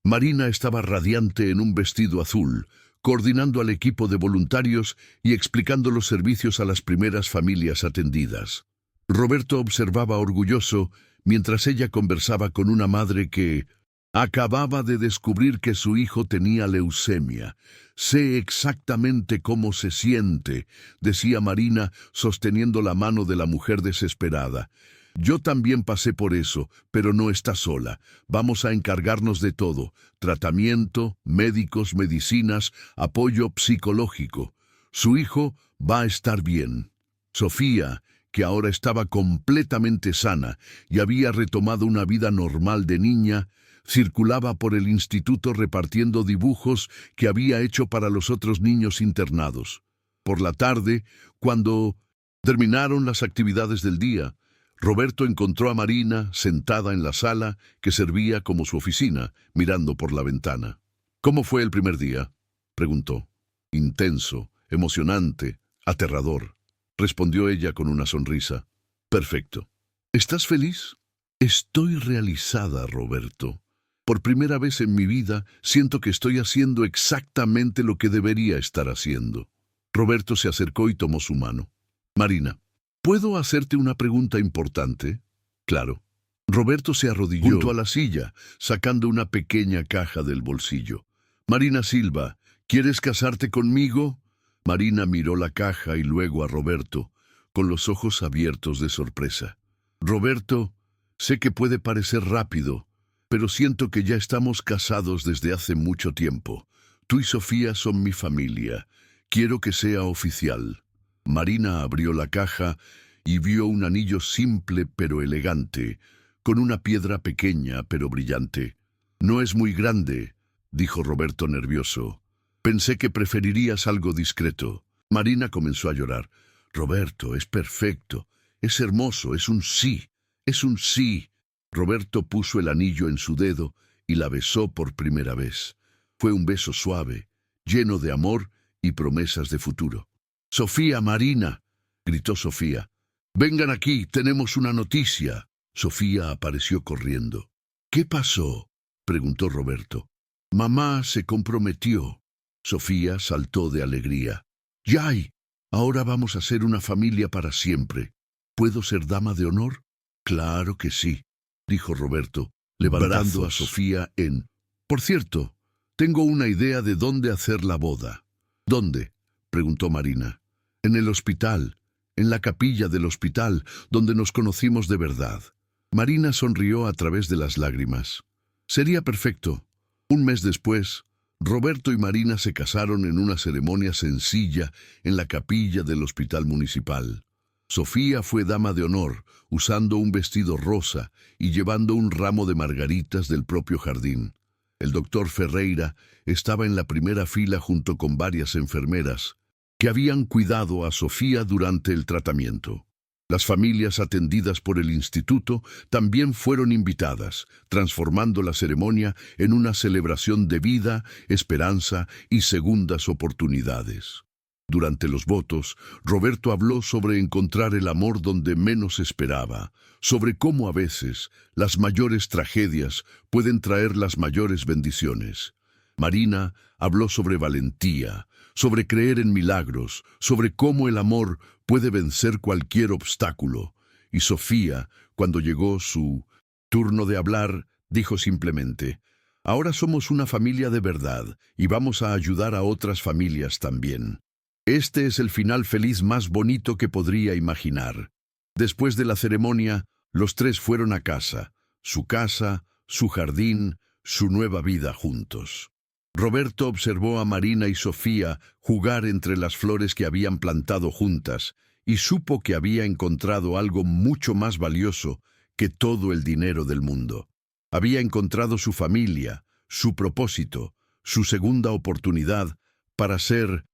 Marina estaba radiante en un vestido azul, coordinando al equipo de voluntarios y explicando los servicios a las primeras familias atendidas. Roberto observaba orgulloso mientras ella conversaba con una madre que Acababa de descubrir que su hijo tenía leucemia. Sé exactamente cómo se siente, decía Marina, sosteniendo la mano de la mujer desesperada. Yo también pasé por eso, pero no está sola. Vamos a encargarnos de todo: tratamiento, médicos, medicinas, apoyo psicológico. Su hijo va a estar bien. Sofía, que ahora estaba completamente sana y había retomado una vida normal de niña, circulaba por el instituto repartiendo dibujos que había hecho para los otros niños internados. Por la tarde, cuando terminaron las actividades del día, Roberto encontró a Marina sentada en la sala que servía como su oficina, mirando por la ventana. «¿Cómo fue el primer día?», preguntó. «Intenso, emocionante, aterrador», respondió ella con una sonrisa. «Perfecto. ¿Estás feliz?». «Estoy realizada, Roberto. Por primera vez en mi vida siento que estoy haciendo exactamente lo que debería estar haciendo». Roberto se acercó y tomó su mano. «Marina, ¿puedo hacerte una pregunta importante?». «Claro». Roberto se arrodilló junto a la silla, sacando una pequeña caja del bolsillo. «Marina Silva, ¿quieres casarte conmigo?». Marina miró la caja y luego a Roberto, con los ojos abiertos de sorpresa. «Roberto, sé que puede parecer rápido, pero siento que ya estamos casados desde hace mucho tiempo. Tú y Sofía son mi familia. Quiero que sea oficial». Marina abrió la caja y vio un anillo simple pero elegante, con una piedra pequeña pero brillante. «No es muy grande», dijo Roberto nervioso. «Pensé que preferirías algo discreto». Marina comenzó a llorar. «Roberto, es perfecto, es hermoso, es un sí, es un sí». Roberto puso el anillo en su dedo y la besó por primera vez. Fue un beso suave, lleno de amor y promesas de futuro. «Sofía, Marina», gritó Sofía. «Vengan aquí, tenemos una noticia». Sofía apareció corriendo. «¿Qué pasó?», preguntó Roberto. «Mamá se comprometió». Sofía saltó de alegría. «¡Yay! Ahora vamos a ser una familia para siempre. ¿Puedo ser dama de honor?». «Claro que sí», dijo Roberto, levantando a Sofía en... «Por cierto, tengo una idea de dónde hacer la boda». «¿Dónde?», preguntó Marina. «En el hospital, en la capilla del hospital, donde nos conocimos de verdad». Marina sonrió a través de las lágrimas. «Sería perfecto». Un mes después, Roberto y Marina se casaron en una ceremonia sencilla en la capilla del hospital municipal. Sofía fue dama de honor, usando un vestido rosa y llevando un ramo de margaritas del propio jardín. El doctor Ferreira estaba en la primera fila junto con varias enfermeras que habían cuidado a Sofía durante el tratamiento. Las familias atendidas por el instituto también fueron invitadas, transformando la ceremonia en una celebración de vida, esperanza y segundas oportunidades. Durante los votos, Roberto habló sobre encontrar el amor donde menos esperaba, sobre cómo a veces las mayores tragedias pueden traer las mayores bendiciones. Marina habló sobre valentía, sobre creer en milagros, sobre cómo el amor puede vencer cualquier obstáculo. Y Sofía, cuando llegó su turno de hablar, dijo simplemente: «Ahora somos una familia de verdad y vamos a ayudar a otras familias también». Este es el final feliz más bonito que podría imaginar. Después de la ceremonia, los tres fueron a casa, su jardín, su nueva vida juntos. Roberto observó a Marina y Sofía jugar entre las flores que habían plantado juntas y supo que había encontrado algo mucho más valioso que todo el dinero del mundo. Había encontrado su familia, su propósito, su segunda oportunidad para ser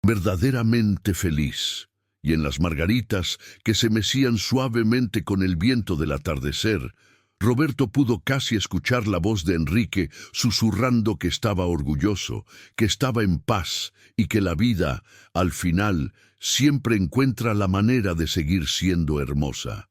verdaderamente feliz. Y en las margaritas que se mecían suavemente con el viento del atardecer, Roberto pudo casi escuchar la voz de Enrique susurrando que estaba orgulloso, que estaba en paz y que la vida, al final, siempre encuentra la manera de seguir siendo hermosa.